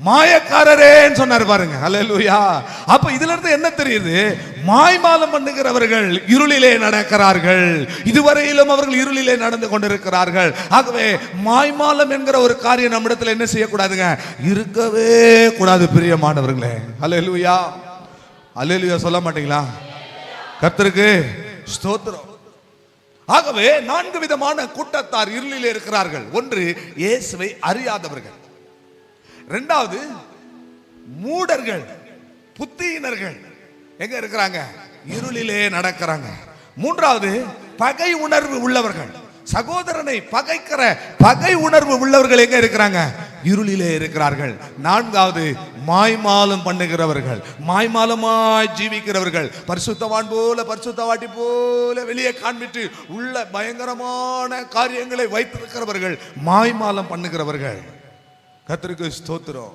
மாயக்காரரேன்னு சொன்னார் பாருங்க. அல்லேலூயா. அப்ப இதுல இருந்து என்ன தெரியுது? மாய்மாலம் பண்ணுகிறவர்கள் இருளிலே நடக்கிறார்கள். இதுவரையிலும் அவர்கள் இருளிலே நடந்து கொண்டிருக்கிறார்கள். ஆகவே மாய்மாலம் என்கிற ஒரு காரியம் நம்மிடத்துல என்ன செய்யக்கூடாதுங்க? இருக்கவே கூடாது பிரியமானவர்களே. அல்லேலூயா. அல்லேலூயா சொல்ல மாட்டீங்களா? கர்த்தருக்கு ஸ்தோத்திரம். ஆகவே 4 விதமான கூட்டத்தார் இருளிலே இருக்கிறார்கள். ஒன்று, இயேசுவை அறியாதவர்கள். இரண்டாவது, மூடர்கள், புத்தியினர்கள். எங்க இருக்கிறாங்க? இருளிலே நடக்கிறாங்க. மூன்றாவது, பகை உணர்வு உள்ளவர்கள். சகோதரனை பகைக்கிற பகை உணர்வு உள்ளவர்கள் எங்க இருக்கிறாங்க? இருளிலே இருக்கிறார்கள். நான்காவது, மாய்மாலம் பண்ணுகிறவர்கள், மாய்மாலமாய் ஜீவிக்கிறவர்கள். பரிசுத்தவான் போல பரிசுத்தவாட்டி போல வெளியே காண்பித்து உள்ள பயங்கரமான காரியங்களை வைத்திருக்கிறவர்கள், மாய்மாலம் பண்ணுகிறவர்கள். கர்த்தருக்கு ஸ்தோத்திரம்.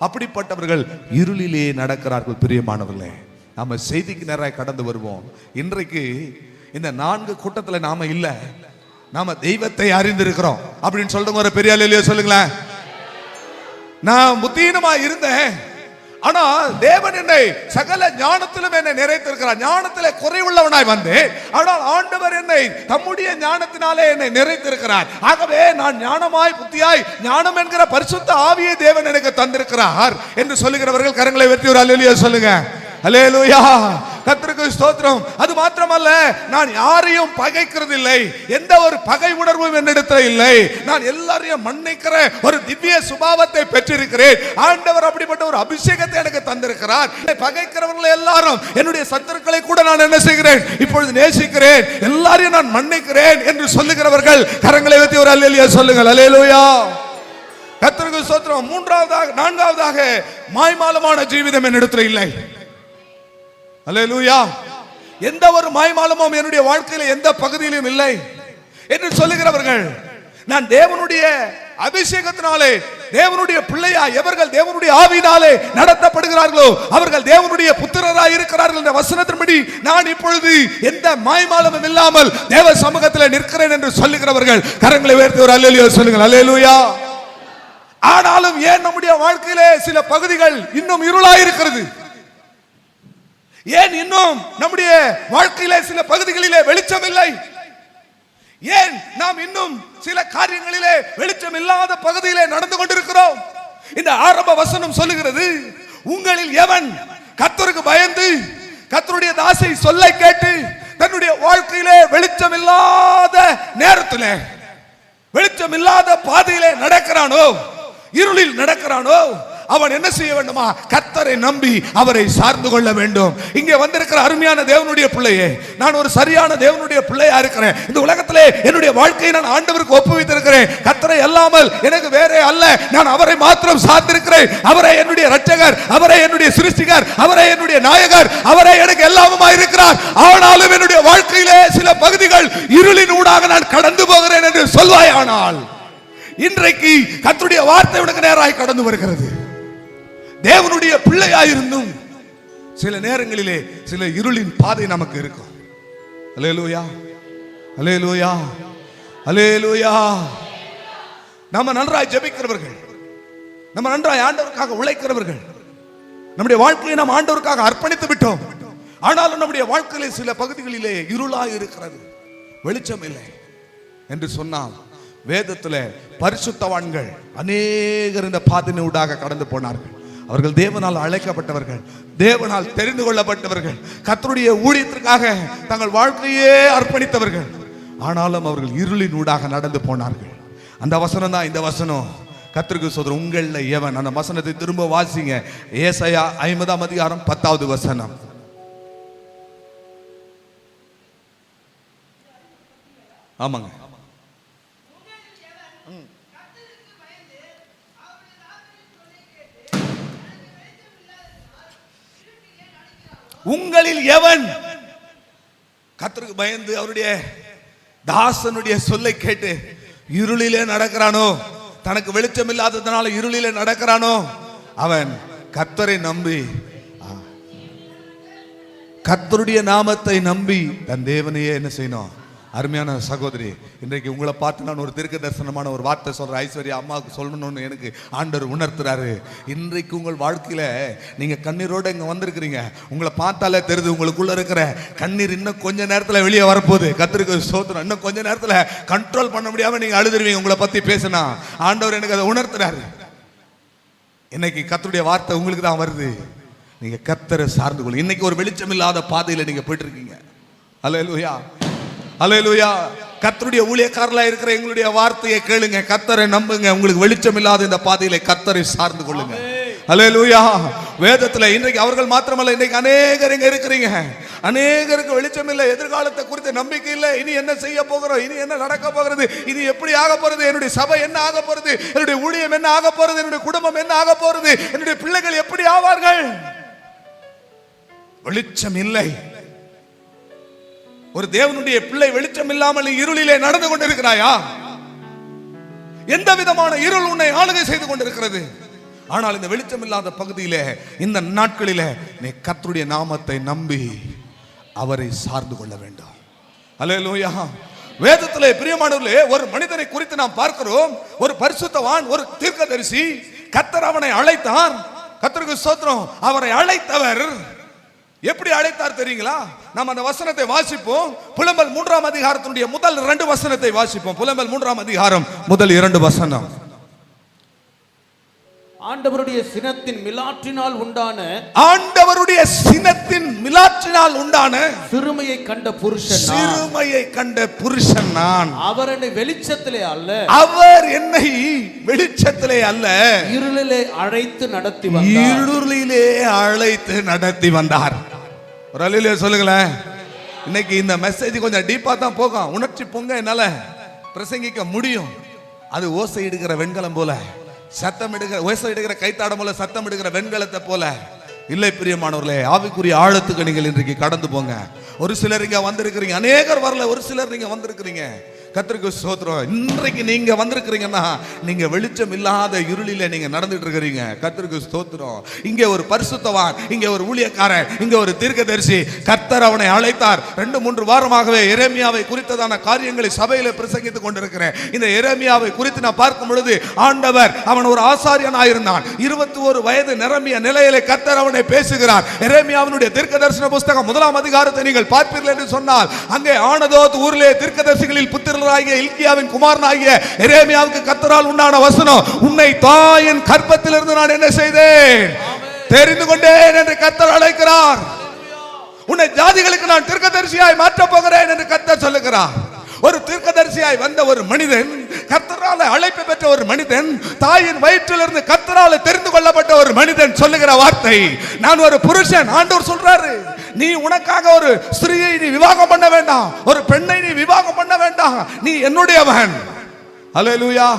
அப்படிப்பட்டவர்கள் இருளிலே நடக்கிறார்கள். பிரியமானவர்களே, நாம செய்திக்கு நேராக கடந்து வருவோம். இன்றைக்கு இந்த 4 கூட்டத்துல நாம இல்ல, நாம தெய்வத்தை அறிந்திருக்கிறோம் அப்படின்னு சொல்றவங்க ஒரு பெரிய அல்லேலூயா சொல்லுங்களேன். நான் புத்தீனமா இருந்தேன், ஆனா தேவன் என்னை சகல ஞானத்திலும் என்னை நிறைத்திருக்கிறார். ஞானத்திலே குறைவுள்ளவனாய் வந்தேன், ஆனால் ஆண்டவர் என்னை தம்முடைய ஞானத்தினாலே என்னை நிறைத்திருக்கிறார். ஆகவே நான் ஞானமாய் புத்தியாய் ஞானம் என்கிற பரிசுத்த ஆவியை தேவன் எனக்கு தந்திருக்கிறார் என்று சொல்லுகிறவர்கள் கரங்களை வெற்றி ஒரு அல்லேலூயா சொல்லுங்க. அல்லேலூயா. கர்த்தருக்கு ஸ்தோத்திரம். அது மாத்திரமல்ல, நான் யாரையும் பகைக்கிறது இல்லை, எந்த ஒரு பகை உணர்வும் என்னிடத்தில் இல்லை. நான் எல்லாரையும் மன்னிக்கிற ஒரு திவ்ய சுபாவத்தை பெற்றிருக்கிறேன். ஆண்டவர் அப்படிப்பட்ட ஒரு அபிஷேகத்தை எனக்கு தந்திருக்கிறார். பகைக்கிறவர்கள் எல்லாரும் என்னுடைய சத்துருக்களை கூட நான் என்ன செய்கிறேன்? இப்பொழுது நேசிக்கிறேன். எல்லாரையும் நான் மன்னிக்கிறேன் என்று சொல்லுகிறவர்கள் கரங்களை வைத்து ஒரு அல்லேலூயா சொல்லுங்கள். அல்லேலூயா. கர்த்தருக்கு ஸ்தோத்திரம். நான்காவதாக, மாய்மாலமான ஜீவிதம் என்னிடத்தில் இல்லை. அல்லேலூயா. எந்த ஒரு மாய்மாலமும் என்னுடைய வாழ்க்கையில எந்த பகுதியிலும் இல்லை என்று சொல்லுகிறவர்கள், நான் தேவனுடைய அபிஷேகத்தினாலே தேவனுடைய பிள்ளையா, எவர்கள் தேவனுடைய ஆவியினாலே நடத்தப்படுகிறார்களோ அவர்கள் தேவனுடைய புத்திரராய் இருக்கிறார்கள் என்ற வசனத்தின்படி நான் இப்பொழுது எந்த மாய்மாலமும் இல்லாமல் தேவ சமூகத்தில் நிற்கிறேன் என்று சொல்லுகிறவர்கள் கரங்களை உயர்த்தி ஒரு அல்லேலூயா சொல்லுங்கள். அல்லேலூயா. ஆனாலும் ஏன் நம்முடைய வாழ்க்கையிலே சில பகுதிகள் இன்னும் இருளாய் இருக்கிறது? ஏன் இன்னும் நம்முடைய வாழ்க்கையிலே சில பகுதிகளிலே வெளிச்சம் இல்லை? ஏன் நாம் இன்னும் சில காரியங்களிலே வெளிச்சம் இல்லாத பகுதியிலே நடந்து கொண்டிருக்கிறோம்? இந்த ஆரம்ப வசனம் சொல்லுகிறது, உங்களில் எவன் கர்த்தருக்கு பயந்து கர்த்தருடைய தாசை சொல்லை கேட்டு தன்னுடைய வாழ்க்கையிலே வெளிச்சம் இல்லாத நேரத்திலே, வெளிச்சம் இல்லாத பாதையிலே நடக்கிறானோ, இருளில் நடக்கிறானோ, அவன் என்ன செய்ய வேண்டுமா? கர்த்தரை நம்பி அவரை சார்ந்து கொள்ள வேண்டும். இங்கே வந்திருக்கிற அருமையான தேவனுடைய பிள்ளையே, நான் ஒரு சரியான தேவனுடைய பிள்ளையா இருக்கிறேன். இந்த உலகத்திலே என்னுடைய வாழ்க்கையை நான் ஆண்டவருக்கு ஒப்புவித்திருக்கிறேன். கர்த்தரை அல்லாமல் எனக்கு வேற அல்ல, நான் அவரை மாத்திரம் சார்ந்திருக்கிறேன். அவரே என்னுடைய இரட்சகர், அவரே என்னுடைய சிருஷ்டிகர், அவரே என்னுடைய நாயகர், அவரே எனக்கு எல்லாமுமாய் இருக்கிறார். ஆனாலும் என்னுடைய வாழ்க்கையிலே சில பகுதிகள் இருளின் ஊடாக நான் கடந்து போகிறேன் என்று சொல்வாயானால், இன்றைக்கு கர்த்தருடைய வார்த்தை உனக்கு நேராக கடந்து வருகிறது. தேவனுடைய பிள்ளையாயிருந்தும் சில நேரங்களிலே சில இருளின் பாதை நமக்கு இருக்கும். அல்லேலூயா. அல்லேலூயா. அல்லேலூயா. நம்ம நன்றாய் ஜெபிக்கிறவர்கள், நம்ம நன்றாய் ஆண்டவருக்காக உழைக்கிறவர்கள், நம்முடைய வாழ்க்கையை நாம் ஆண்டவருக்காக அர்ப்பணித்து விட்டோம். ஆனாலும் நம்முடைய வாழ்க்கையிலே சில பகுதிகளிலே இருளாய் இருக்கிறது, வெளிச்சம் இல்லை என்று சொன்னால், வேதத்திலே பரிசுத்தவான்கள் அநேகர் இந்த பாதையின் ஊடாக கடந்து போனார்கள். அவர்கள் தேவனால் அழைக்கப்பட்டவர்கள், தேவனால் தெரிந்து கொள்ளப்பட்டவர்கள், கர்த்தருடைய ஊழியத்திற்காக தங்கள் வாழ்க்கையே அர்ப்பணித்தவர்கள். ஆனாலும் அவர்கள் இருளின் ஊடாக நடந்து போனார்கள். அந்த வசனம் தான் இந்த வசனம். கர்த்தருக்கு சொல்ற, உங்களில் எவன், அந்த வசனத்தை திரும்ப வாசிங்க. ஏசாயா 50 அதிகாரம் 10வது வசனம். ஆமாங்க. உங்களில் எவன் கர்த்தருக்கு பயந்து அவருடைய தாசனுடைய சொல்லை கேட்டு இருளிலே நடக்கிறானோ, தனக்கு வெளிச்சம் இல்லாததுனால இருளிலே நடக்கிறானோ, அவன் கர்த்தரை நம்பி, கர்த்தருடைய நாமத்தை நம்பி தன் தேவனையே என்ன செய்யணும். அருமையான சகோதரி, இன்றைக்கு உங்களை பார்த்து நான் ஒரு தீர்க்க தரிசனமான ஒரு வார்த்தை சொல்றேன். ஐஸ்வர்யா அம்மாவுக்கு சொல்லணும்னு எனக்கு ஆண்டவர் உணர்த்துறாரு. இன்றைக்கு உங்கள் வாழ்க்கையில நீங்க கண்ணீரோட இங்க வந்திருக்கிறீங்க. உங்களை பார்த்தாலே தெரியுது உங்களுக்குள்ள இருக்கிற கண்ணீர் இன்னும் கொஞ்ச நேரத்துல வெளியே வரப்போகுது. கர்த்தருக்கு ஸ்தோத்திரம். இன்னும் கொஞ்ச நேரத்துல கண்ட்ரோல் பண்ண முடியாம நீங்க அழுதுருவீங்க. உங்களை பத்தி பேசினா ஆண்டவர் எனக்கு அதை உணர்த்துறாரு. இன்னைக்கு கர்த்தருடைய வார்த்தை உங்களுக்கு தான் வருது. நீங்க கர்த்தரை சார்ந்து கொள்ளுங்க. இன்னைக்கு ஒரு வெளிச்சம் இல்லாத பாதையில நீங்க போயிட்டு இருக்கீங்க. அல்லேலூயா, அல்லேலூயா. கர்த்தருடைய ஊழியக்காரர்களா இருக்கிற எங்களுடைய வார்த்தையை கேளுங்க. கர்த்தரை நம்புங்க. உங்களுக்கு வெளிச்சம் இல்லாத இந்த பாதையில கர்த்தரை சார்ந்து கொள்ளுங்க. அல்லேலூயா. வேதத்துல இன்றைக்கு அவர்கள் மாத்திரமல்ல, இன்றைக்கு அநேகர் இங்க இருக்கிறீங்க. அநேகருக்கு வெளிச்சம் இல்லை, எதிர்காலத்தை குறித்த நம்பிக்கை இல்லை. இனி என்ன செய்ய போகிறோம், இனி என்ன நடக்க போகிறது, இனி எப்படி ஆக போறது, என்னுடைய சபை என்ன ஆக போறது, என்னுடைய ஊழியம் என்ன ஆக போறது, என்னுடைய குடும்பம் என்ன ஆக போறது, என்னுடைய பிள்ளைகள் எப்படி ஆவார்கள். வெளிச்சம் இல்லை. ஒரு தேவனுடைய பிள்ளை வெளிச்சம் இல்லாமல் இருளிலே நடந்து கொண்டிருக்கிறாயா? எந்த விதமான இருள் உன்னை ஆளுகை செய்து கொண்டிருக்கிறது? ஆனால் இந்த வெளிச்சம் இல்லாத பகுதியிலே இந்த நாட்களிலே நீ கர்த்தருடைய நாமத்தை நம்பி அவரை சார்ந்து கொள்ள வேண்டும். அல்லேலூயா. வேதத்திலே பிரியமானவர்களே, ஒரு மனிதனை குறித்து நாம் பார்க்கிறோம். ஒரு பரிசுத்தவான், ஒரு தீர்க்கதரிசி. கர்த்தர் அவனை அழைத்தார். கர்த்தருக்கு ஸ்தோத்திரம். அவரை அழைத்தவர் எப்படி அழைத்தார் தெரியுங்களா? நாம் அந்த வசனத்தை வாசிப்போம். புலம்பல் 3ஆம் அதிகாரத்தினுடைய முதல் 2 வசனத்தை வாசிப்போம். புலம்பல் 3ஆம் அதிகாரம் முதல் 2 வசனம். ஆண்டவருடைய சினத்தின் மிலாற்றினால் உண்டான, ஆண்டவருடைய சினத்தின் மிலாற்றினால் உண்டான சிறுமையை கண்ட புருஷன், சிறுமையை கண்ட புருஷன் நான். அவர் என்னை வெளிச்சத்திலே அல்ல, அவர் என்னை வெளிச்சத்திலே அல்ல, இருளிலே அழைத்து நடத்தி வந்தார். இருளிலே அழைத்து நடத்தி வந்தார். ஒரு அல்லேலூயா சொல்லுங்களேன். இன்னைக்கு இந்த மெசேஜ் கொஞ்சம் டீப்பா தான் போகும். உணர்ச்சி பொங்க என்னால பிரசங்கிக்க முடியும். அது ஓசை இடுகிற வெண்கலம் போல, சத்தம் எடுக்கிற ஓசை எடுக்கிற கைத்தாடம் போல, சத்தம் எடுக்கிற வெண்கலத்தை போல இல்லை. பிரியமானவர்களே, ஆவிக்குரிய ஆழத்துக்கு நீங்கள் இன்றைக்கு கடந்து போங்க. ஒரு சிலர் இங்க வந்திருக்கிறீங்க, அநேகர் வரல. ஒரு சிலர் நீங்க வந்திருக்கிறீங்க. கர்த்தருக்கு ஸ்தோத்திரம். இன்றைக்கு நீங்க வந்திருக்கிறீங்கன்னா நீங்க வெளிச்சம் இல்லாத இருளில நீங்க நடந்துட்டு இருக்கிறீங்க. கர்த்தருக்கு ஸ்தோத்திரம். இங்க ஒரு பரிசுத்தவான், இங்க ஒரு ஊழியக்காரன், இங்க ஒரு தீர்க்கதரிசி. கர்த்தர் அவனை அழைத்தார். 2-3 வாரமாகவே எரேமியாவை குறித்ததான காரியங்களை சபையில பிரசங்கித்துக் கொண்டிருக்கிறேன். இந்த எரேமியாவை குறித்து நான் பார்க்கும் பொழுது ஆண்டவர் அவன் ஒரு ஆசாரியனாயிருந்தான். 21 வயது நிரம்பிய நிலையிலே கர்த்தர் அவனை பேசுகிறார். எரேமியாவினுடைய தீர்க்கதரிசன புத்தகம் 1ஆம் அதிகாரத்தை நீங்கள் பார்ப்பீர்கள் என்று சொன்னால், அங்கே ஆனதோத் ஊரிலே தீர்க்கதரிசிகளில் புத்திர இல்கியாவின் குமாரனாகிய எரேமியாவுக்கு கர்த்தரால் உண்டான வசனம், உன்னை தாயின் கர்ப்பத்திலிருந்து நான் என்ன செய்தேன், தெரிந்து கொண்டேன் என்று கர்த்தர் அழைக்கிறார். உன்னை ஜாதிகளுக்கு நான் தீர்க்கதரிசியாய் மாற்றப் போகிறேன் என்று கர்த்தர் சொல்லுகிறார். ஒரு தீர்க்கதரிசியாய் வந்த ஒரு மனிதன், கர்த்தரால் அழைப்பு பெற்ற ஒரு மனிதன், தாயின் வயிற்றிலிருந்து கர்த்தரால் தெரிந்து கொள்ளப்பட்ட ஒரு மனிதன் சொல்லுகிற வார்த்தை, நான் ஒரு புருஷன். ஆண்டவர் சொல்றாரு, நீ உனக்காக ஒரு ஸ்திரீயை நீ விவாகம் பண்ண வேண்டாம், ஒரு பெண்ணை நீ விவாகம் பண்ண வேண்டாம். நீ என்னுடையவன். அல்லேலூயா.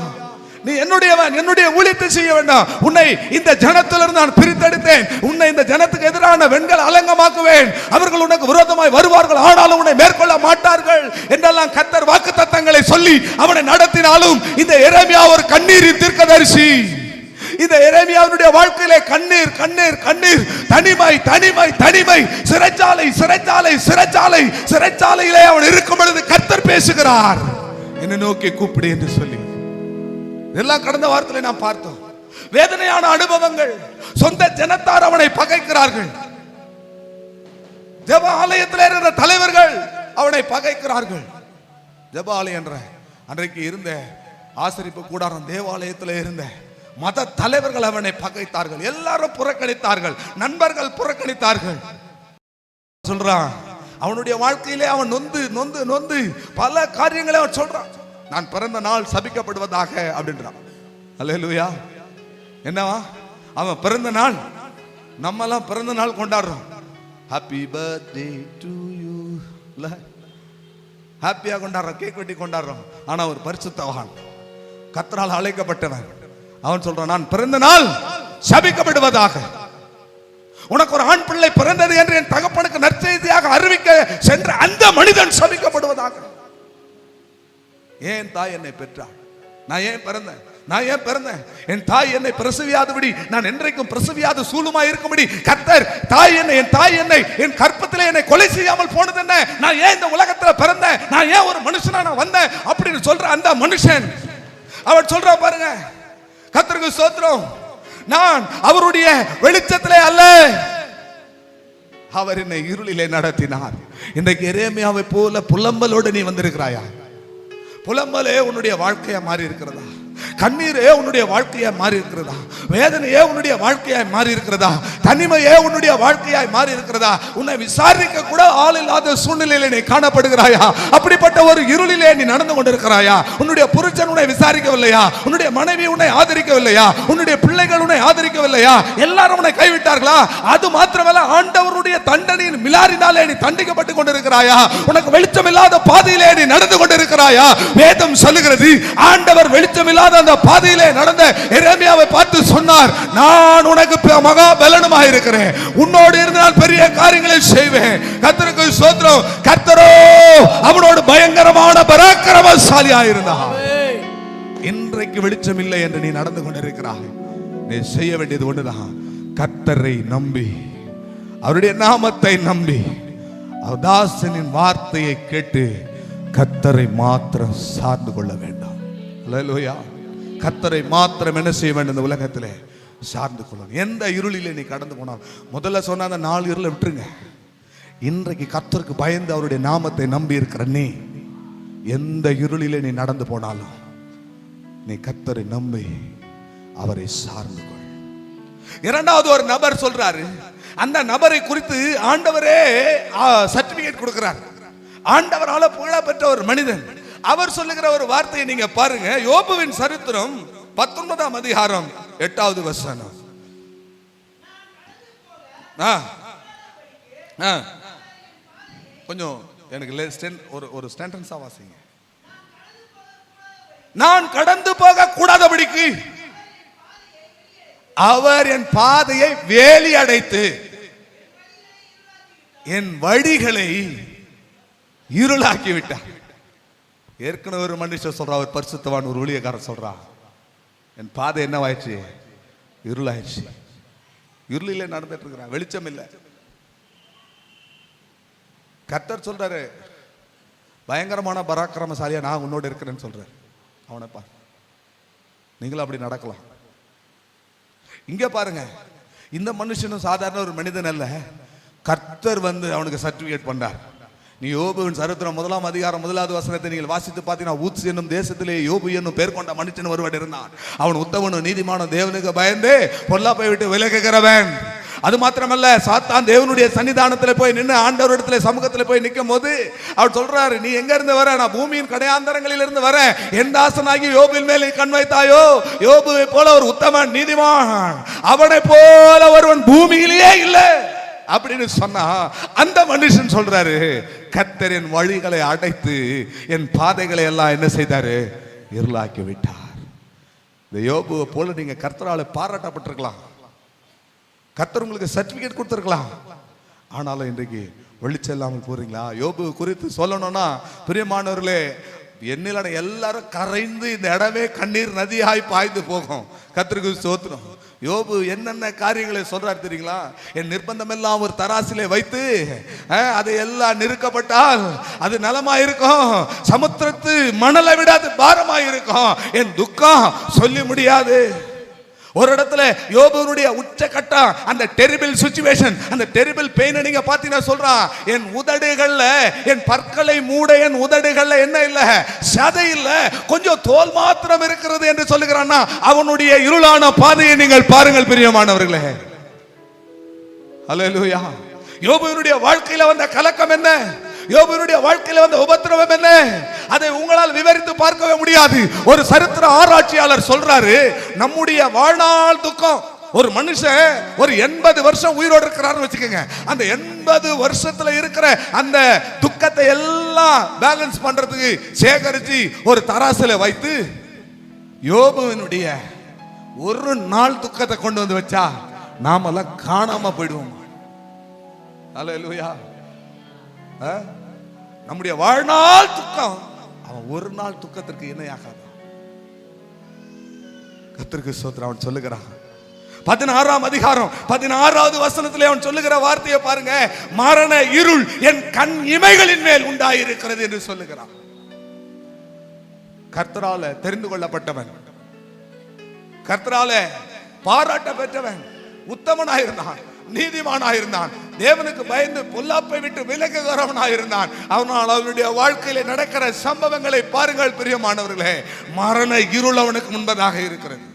நீ என்னுடையவன். என்னுடைய ஊழியத்தை செய்ய வேண்டாம். உன்னை இந்த ஜனத்திலிருந்து நான் பிரித்தெடுத்தேன். உன்னை இந்த ஜனத்துக்கு எதிரான வெண்கல அலங்கமாக்குவேன். அவர்கள் உனக்கு விரோதமாய் வருவார்கள், ஆனாலும் உன்னை மேற்கொள்ள மாட்டார்கள் என்றெல்லாம் கர்த்தர் வாக்குத்தத்தங்களை சொல்லி அவனை நடத்தினாலும், இந்த எரேமியா ஒரு கண்ணீரின் தீர்க்கதரிசி. இந்த எரேமியாவுடைய வாழ்க்கையிலே கண்ணீர் கண்ணீர் கண்ணீர், தனிமை தனிமை தனிமை, சிறைச்சாலை சிறைச்சாலை சிறைச்சாலை சிறைச்சாலையிலே அவன் இருக்கும் பொழுது கர்த்தர் பேசுகிறார், என்னை நோக்கி கூப்பிடு என்று சொல்லி. இதெல்லாம் கடந்த வாரத்தில் நாம் பார்த்தோம். வேதனையான அனுபவங்கள். சொந்த ஜனத்தார் அவனை பகைக்கிறார்கள். ஜெப ஆலயத்தில் இருந்த தலைவர்கள் அவனை பகைக்கிறார்கள். ஜெப ஆலயம் என்ற அன்றைக்கு இருந்த ஆசரிப்பு கூடாரம் தேவாலயத்தில் இருந்த மத தலைவர்கள் அவனை பகைத்தார்கள். எல்லாரும் புறக்கணித்தார்கள். நண்பர்கள் புறக்கணித்தார்கள். சொல்றான், அவனுடைய வாழ்க்கையிலே அவன் நொந்து நொந்து நொந்து பல காரியங்களை அவன் சொல்றான். நான் பிறந்த நாள் சபிக்கப்படுவதாக அப்படின்றான். அல்லேலூயா. என்னவா அவன் பிறந்த நாள், நம்ம எல்லாம் பிறந்த நாள் கொண்டாடுறோம். ஹாப்பி பர்த்டே டு யூ, ஹாப்பியா கொண்டாடுறோம், கேக் வெட்டி கொண்டாடுறோம். ஆனா ஒரு பரிசுத்தவான், கர்த்தரால் அழைக்கப்பட்டவன், அவன் சொல்றான், நான் பிறந்த நாள் சபிக்கப்படுவதாக. உனக்கு ஒரு ஆண் பிள்ளை பிறந்தது என்று என் தகப்பனுக்கு நற்செய்தியாக அறிவிக்க சென்ற அந்த மனிதன் சபிக்கப்படுவதாக. ஏன் தாய் என்னை பெற்றாள்? நான் ஏன் பிறந்தேன்? என் தாய் என்னை பிரசவியாதபடி, நான் என்றைக்கும் பிரசவியாத சூலுமாய் இருக்கும்படி கர்த்தர் என் தாய் என்னை என் கற்பத்திலே என்னை கொலை செய்யாமல் போனது என்ன? நான் ஏன் இந்த உலகத்துல பிறந்தேன்? நான் ஏன் ஒரு மனுஷனா நான் வந்தேன் அப்படின்னு சொல்ற அந்த மனுஷன், அவன் சொல்றா பாருங்க, கர்த்தருக்கு ஸ்தோத்திரம், நான் அவருடைய வெளிச்சத்திலே அல்ல, அவர் என்னை இருளிலே நடத்தினார். இன்றைக்கு எரேமியாவை போல புலம்பலோடு நீ வந்திருக்கிறாயா? புலம்பலே உன்னுடைய வாழ்க்கையா மாறி இருக்கிறதா? கண்ணீரே உன்னுடைய வாழ்க்கையா மாறி இருக்கிறதா? வேதனையே உன்னுடைய வாழ்க்கையாய் மாறி இருக்கிறதா? தனிமையே உன்னுடைய வாழ்க்கையாய் மாறி இருக்கிறதா? உன்னை விசாரிக்க கூட ஆள் இல்லாத சூழ்நிலையில நீ காணப்படுகிறாயா? அப்படிப்பட்ட ஒரு இருளிலே நீ நடந்து கொண்டிருக்கிறாயா? உன்னுடைய புருஷன் உன்னை விசாரிக்கவில்லையா? உன்னுடைய மனைவி உன்னை ஆதரிக்கவில்லையா? உன்னுடைய பிள்ளைகள் உன்னை ஆதரிக்கவில்லையா? எல்லாரும் உன்னை கைவிட்டார்களா? அது மாத்திரமல்ல, ஆண்டவருடைய தண்டனையின் மிலாரினாலே நீ தண்டிக்கப்பட்டு கொண்டிருக்கிறாயா? உனக்கு வெளிச்சம் இல்லாத பாதையிலே நீ நடந்து கொண்டிருக்கிறாயா? வேதம் சொல்லுகிறது, ஆண்டவர் வெளிச்சம் இல்லாத அந்த பாதையிலே நடந்த எரேமியாவை பார்த்து சொன்னார், நான் உனக்கு மகா பலனுமாக இருக்கிறேன், உன்னோடு இருந்து நான் பெரிய காரியங்களை செய்வேன். கர்த்தருக்கு ஸ்தோத்திரம். கர்த்தரோ அவனோடு பயங்கரமான பராக்கிரமசாலியாக இருந்தார். இன்றைக்கு வெளிச்சம் இல்லை என்று நீ நடந்து கொண்டிருக்கிறாய். நீ செய்ய வேண்டியது ஒன்றுதான், கர்த்தரை நம்பி, அவருடைய நாமத்தை நம்பி, தாசனின் வார்த்தையை கேட்டு கர்த்தரை மாத்திரம் சார்ந்து கொள்ள வேண்டும். அல்லேலூயா. கர்த்தரை மாத்திரம் என்ன செய்ய வேண்டும்? இந்த உலகத்திலே சார்ந்து கொள்ளணும். எந்த இருளிலே நீ கடந்து போனால், முதல்ல சொன்ன அந்த 4 இருளை விட்டுருங்க. இன்றைக்கு கர்த்தருக்கு பயந்து அவருடைய நாமத்தை நம்பி இருக்கிற நீ, எந்த இருளிலே நீ நடந்து போனாலும் நீ கர்த்தரை நம்பி அவரை சார்ந்து கொள். இரண்டாவது ஒரு நபர் சொல்றாரு, அந்த நபரை குறித்து ஆண்டவரே சர்டிபிகேட் கொடுக்கிறார். ஆண்டவரால புகழ பெற்ற ஒரு மனிதன். அவர் சொல்லுகிற ஒரு வார்த்தையை நீங்க பாருங்க. யோபுவின் சரித்திரம் 19ஆம் அதிகாரம் 8வது வசனம். கொஞ்சம் எனக்கு ஒரு சென்டென்ஸா வாசிங்க. நான் கடந்து போக கூடாதபடிக்கு அவர் என் பாதையை வேலி அடைத்து என் வழிகளை இருளாக்கி விட்டார். ஏற்கனவே ஒரு மனுஷன் சொல்றா, ஒரு பரிசுத்தவான், ஒரு ஊழியக்காரர் சொல்றா, என் பாதை என்னவாயிடுச்சு? இருளாயிடுச்சு. இருளிலே நடந்துட்டு இருக்கிறான், வெளிச்சம் இல்லை. கர்த்தர் சொல்றாரு, பயங்கரமான பராக்கிரமசாலியா நான் உன்னோடு இருக்கிறேன்னு சொல்றாரு. அவனை பாரு, நீங்களும் அப்படி நடக்கலாம். இங்க பாருங்க, இந்த மனுஷனும் சாதாரண ஒரு மனிதன் அல்ல. கர்த்தர் வந்து அவனுக்கு சர்டிபிகேட் பண்றார். நீ யோபுவின் சரித்திரம் 1ஆம் அதிகாரம் 1வது வசனத்தை நீங்கள் வாசித்து பார்த்தீங்கன்னா, ஊத்ஸ் என்னும் தேசத்திலே யோபு என்னும் பேர் கொண்ட மனுஷன் ஒருவன் இருந்தான். அவன் உத்தமனும் நீதிமானும், தேவனுக்கு பயந்து பொல்லாப்பை விட்டு விலகுகிறவன். அது மாத்திரமல்ல, சாத்தான் தேவனுடைய சன்னிதானத்தில் போய் நின்று ஆண்டவரிடத்துல சமூகத்தில் போய் நிற்கும் போது அவர் சொல்றாரு, நீ எங்க இருந்து வர? நான் பூமியின் கடையாந்தரங்களில் இருந்து வரேன். என் தாசனாகி யோபின் மேல் கண் வைத்தாயோ? யோபுவை போல ஒரு உத்தமன் நீதிமான், அவனை போல ஒருவன் பூமியிலேயே இல்லை அப்படின்னு சொன்னா, அந்த மனுஷன் சொல்றாரு, கர்த்தர் என் வழிகளை அடைத்து என் பாதைகளை எல்லாம் என்ன செய்தாரு? இருளாக்கி விட்டார். இந்த யோபுவை போல நீங்க கர்த்தரால பாராட்டப்பட்டிருக்கலாம், கர்த்தர் உங்களுக்கு சர்டிபிகேட் கொடுத்திருக்கலாம். ஆனாலும் இன்றைக்கு வெளிச்சம் இல்லாமல் போறீங்களா? யோபு குறித்து சொல்லணும்னா, பிரியமானவர்களே, என்னிலான எல்லாரும் கரைந்து இந்த இடமே கண்ணீர் நதியாய் பாய்ந்து போகும். கர்த்தருக்கு ஸ்தோத்திரம். யோபு என்னென்ன காரியங்களை சொல்றாரு தெரியுங்களா? என் நிர்பந்தம் எல்லாம் ஒரு தராசிலே வைத்து அதை எல்லாம் நிறுக்கப்பட்டால் அது நலமா இருக்கும், சமுத்திரத்து மணலை விட அது பாரமா இருக்கும். என் துக்கம் சொல்லி முடியாது. ஒரு இடத்துல யோபுனுடைய உச்சகட்டம், அந்த டெரிபிள் சிச்சுவேஷன், அந்த டெரிபிள் பெயினை நீங்க பாத்தீங்கன்னா சொல்றான், என் உதடுகள்ல, என் பற்களை மூட என் உதடுகள்ல என்ன இல்ல? சதை இல்ல, கொஞ்சம் தோல் மாத்திரம் இருக்கிறது என்று சொல்லுகிறான்னா, அவனுடைய இருளான பாதையை நீங்கள் பாருங்கள் பிரியமானவர்களே. அல்லேலூயா. யோபுனுடைய வாழ்க்கையில வந்த கலக்கம் என்ன? யோபுனுடைய வாழ்க்கையில வந்த உபத்திரவம் என்ன? அதை உங்களால் விவரித்து பார்க்கவே முடியாது. ஒரு சரித்திர ஆராய்ச்சியாளர் சொல்றாரு, நம்முடைய வாழ்நாள் துக்கம் ஒரு மனுஷன் ஒரு 80 வருஷம் உயிரோடு இருக்கிறாருன்னு வச்சுக்கோங்க. அந்த 80 வருஷத்துல இருக்கிற அந்த துக்கத்தை எல்லாம் பேலன்ஸ் பண்றதுக்கு சேகரிச்சு ஒரு தராசுல வைத்து யோபுவினுடைய ஒரு நாள் துக்கத்தை கொண்டு வந்து வச்சா நாமெல்லாம் காணாம போயிடுவோம். அல்லேலூயா. நம்முடைய வாழ்நாள் துக்கம் அவன் ஒரு நாள் துக்கத்திற்கு இணையாகாது. கர்த்தருக்கு ஸ்தோத்திரம். அவன் சொல்லுகிறான் 16ஆம் அதிகாரம் 16வது வசனத்திலே அவன் சொல்லுகிற வார்த்தையை பாருங்க. மரண இருள் என் கண் இமைகளின் மேல் உண்டாயிருக்கிறது என்று சொல்லுகிறான். கர்த்தரால தெரிந்து கொள்ளப்பட்டவன், கர்த்தரால பாராட்ட பெற்றவன், உத்தமனாயிருந்தான், நீதிமானாயிருந்தான், தேவனுக்கு பயந்து பொல்லாப்பை விட்டு விலகுகிறவனாயிருந்தான். அவனால் அவனுடைய வாழ்க்கையில நடக்கிற சம்பவங்களை பாருங்கள் பிரியமானவர்களே. மரண இருள் அவனுக்கு முன்பதாக இருக்கிறது.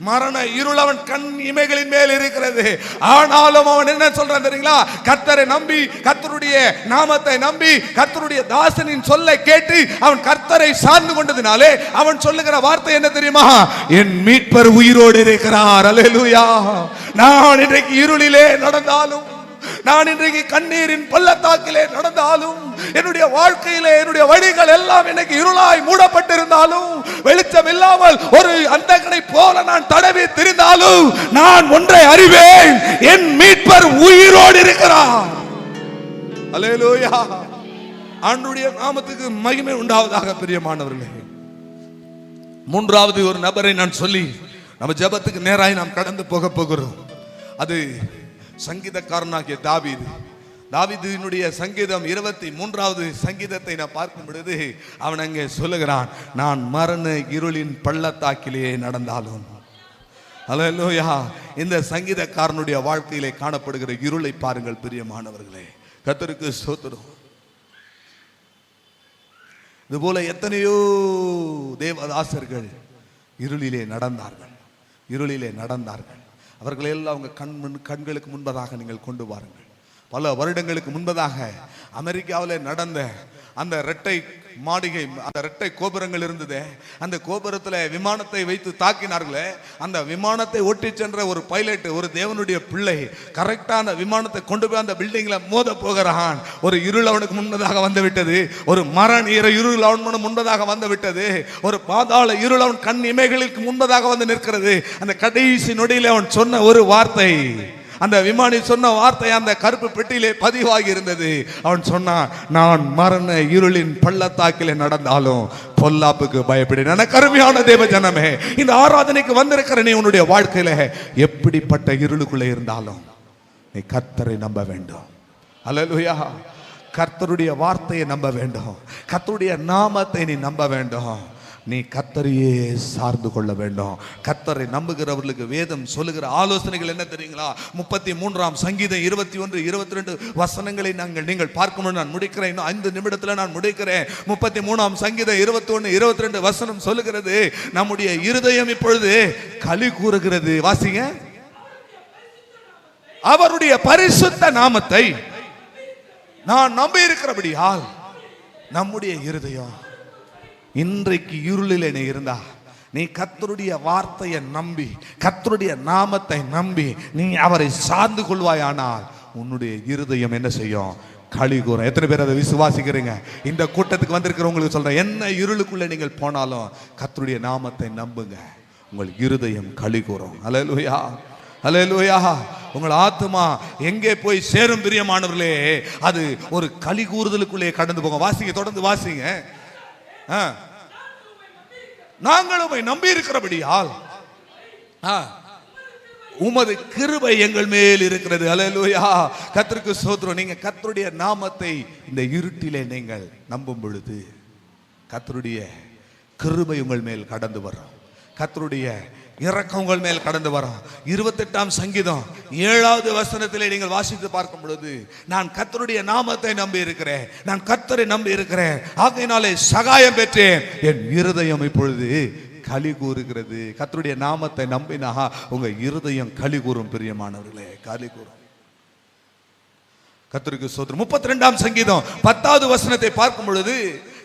மரண இருள் அவன் கண் இமைகளின் மேல் இருக்கிறது. ஆனாலும் அவன் என்ன சொல்றான் தெரியுங்களா? கர்த்தரை நம்பி, கர்த்தருடைய நாமத்தை நம்பி, கர்த்தருடைய தாசனின் சொல்லை கேட்டு அவன் கர்த்தரை சார்ந்து கொண்டதினாலே அவன் சொல்லுகிற வார்த்தை என்ன தெரியுமா? என் மீட்பர் உயிரோடு இருக்கிறார். அல்லேலூயா. நான் இன்றைக்கு இருளிலே நடந்தாலும், நான் இன்றைக்கு கண்ணீரின் பள்ளத்தாக்கிலே நடந்தாலும், என்னுடைய வாழ்க்கையிலே என்னுடைய வழிகள் எல்லாம் இன்னைக்கு இருளாய் மூடப்பட்டிருந்தாலும், வெளிச்சம் இல்லாமல் ஒரு அந்தகனை போல நான் தடவி திரிந்தாலும், நான் ஒன்றை அறிவேன், என் மீட்பர் உயிரோடு இருக்கிறார். அல்லேலூயா. ஆண்டவருடைய நாமத்துக்கு மகிமை உண்டாவதாக பிரியமானவர்களே. மூன்றாவது ஒரு நபரை நான் சொல்லி நம்ம ஜெபத்துக்கு நேராய் நாம் கடந்து போக போகிறோம். அது சங்கீதக்காரனாகிய தாவீது. தாவீதினுடைய சங்கீதம் 23வது சங்கீதத்தை நான் பார்க்கும் பொழுது அவன் அங்கே சொல்லுகிறான், நான் மரண இருளின் பள்ளத்தாக்கிலே நடந்தாலும். அல்லேலூயா. இந்த சங்கீதக்காரனுடைய வாழ்க்கையிலே காணப்படுகிற இருளை பாருங்கள் பிரியமானவர்களே. கர்த்தருக்கு ஸ்தோத்திரம். இதுபோல எத்தனையோ தேவதாசர்கள் இருளிலே நடந்தார்கள், இருளிலே நடந்தார்கள். அவர்களை எல்லாம் அவங்க கண்களுக்கு முன்பதாக நீங்கள் கொண்டு வாருங்கள். பல வருடங்களுக்கு முன்பதாக அமெரிக்காவில் நடந்த அந்த இரட்டை மாளிகை, அந்த இரட்டை கோபுரங்கள் இருந்தது. அந்த கோபுரத்தில் விமானத்தை வைத்து தாக்கினார்களே, அந்த விமானத்தை ஓட்டி சென்ற ஒரு பைலட், ஒரு தேவனுடைய பிள்ளை, கரெக்டான விமானத்தை கொண்டு போய் அந்த பில்டிங்ல மோத போகிறான். ஒரு இருள் அவனுக்கு முன்பதாக வந்து விட்டது. ஒரு மரண இருள் அவன் முன்பதாக வந்து விட்டது. ஒரு பாதாள இருள் அவன் கண் இமைகளுக்கு முன்பதாக வந்து நிற்கிறது. அந்த கடைசி நொடியில் அவன் சொன்ன ஒரு வார்த்தை, அந்த விமானி சொன்ன வார்த்தை அந்த கருப்பு பெட்டியிலே பதிவாகி இருந்தது. அவன் சொன்னான், நான் மரண இருளின் பள்ளத்தாக்கிலே நடந்தாலும் பொல்லாப்புக்கு பயப்படேன். எனக்கு அருமையான தேவ ஜனமே, இந்த ஆராதனைக்கு வந்திருக்கிற நீ உன்னுடைய வாழ்க்கையில எப்படிப்பட்ட இருளுக்குள்ளே இருந்தாலும் நீ கர்த்தரை நம்ப வேண்டும். அல்லேலூயா. கர்த்தருடைய வார்த்தையை நம்ப வேண்டும். கர்த்தருடைய நாமத்தை நீ நம்ப வேண்டும். நீ கர்த்தரையே சார்ந்து கொள்ள வேண்டும். கர்த்தரை நம்புகிறவர்களுக்கு வேதம் சொல்லுகிற ஆலோசனைகள் என்ன தெரியுங்களா? 33ஆம் சங்கீதம் 21, 22 வசனங்களை நீங்கள் பார்க்கணும். நான் முடிக்கிறேன், இன்னும் 5 நிமிடத்தில் நான் முடிக்கிறேன். 33ஆம் சங்கீதம் 21, 22 வசனம் சொல்லுகிறது, நம்முடைய இருதயம் இப்பொழுது களி கூறுகிறது. வாசிங்க. அவருடைய பரிசுத்த நாமத்தை நான் நம்பி இருக்கிறபடியால் நம்முடைய இருதயம் இன்றைக்கு இருளிலே நீ இருந்தா, நீ கர்த்தருடைய வார்த்தையை நம்பி, கர்த்தருடைய நாமத்தை நம்பி நீ அவரை சார்ந்து கொள்வாயானால் உன்னுடைய இருதயம் என்ன செய்யும்? களி கூறும். எத்தனை பேர் அதை விசுவாசிக்கிறீங்க? இந்த கூட்டத்துக்கு வந்திருக்கிறவங்களுக்கு சொல்றேன், என்ன இருளுக்குள்ள நீங்கள் போனாலும் கர்த்தருடைய நாமத்தை நம்புங்க, உங்கள் இருதயம் களி கூறும். அல்லேலூயா. அல்லேலூயா. உங்கள் ஆத்துமா எங்கே போய் சேரும் பிரியமானவர்களே, அது ஒரு களி கூறுதலுக்குள்ளே கடந்து போங்க. வாசிங்க, தொடர்ந்து வாசிங்க. நாங்கள் உம்மை நம்பி இருக்கிறபடியால் உமது கிருபை எங்கள் மேல் இருக்கிறது. அல்லேலூயா. கர்த்தருக்கு ஸ்தோத்திரம். நீங்க கர்த்தருடைய நாமத்தை இந்த இருட்டிலே நீங்கள் நம்பும் பொழுது கர்த்தருடைய கிருபை உங்கள் மேல் கடந்து வரும். கர்த்தருடைய இரக்கம் உங்கள் மேல் கடந்து வரும். 28ஆம் சங்கீதம் 7வது வசனத்திலே நீங்கள் வாசித்து பார்க்கும் பொழுது, நான் கர்த்தருடைய நாமத்தை நம்பி இருக்கிறேன், நான் கர்த்தரை நம்பி இருக்கிறேன், ஆகையினாலே சகாயம் பெற்றேன், என் இருதயம் இப்பொழுது களி கூறுகிறது. கர்த்தருடைய நாமத்தை நம்பினா உங்க இருதயம் களி கூறும் பிரியமானவர்களே, களி கூறும். கர்த்தருக்கு ஸ்தோத்திரம். 32ஆம் சங்கீதம் 10வது வசனத்தை பார்க்கும் பொழுது,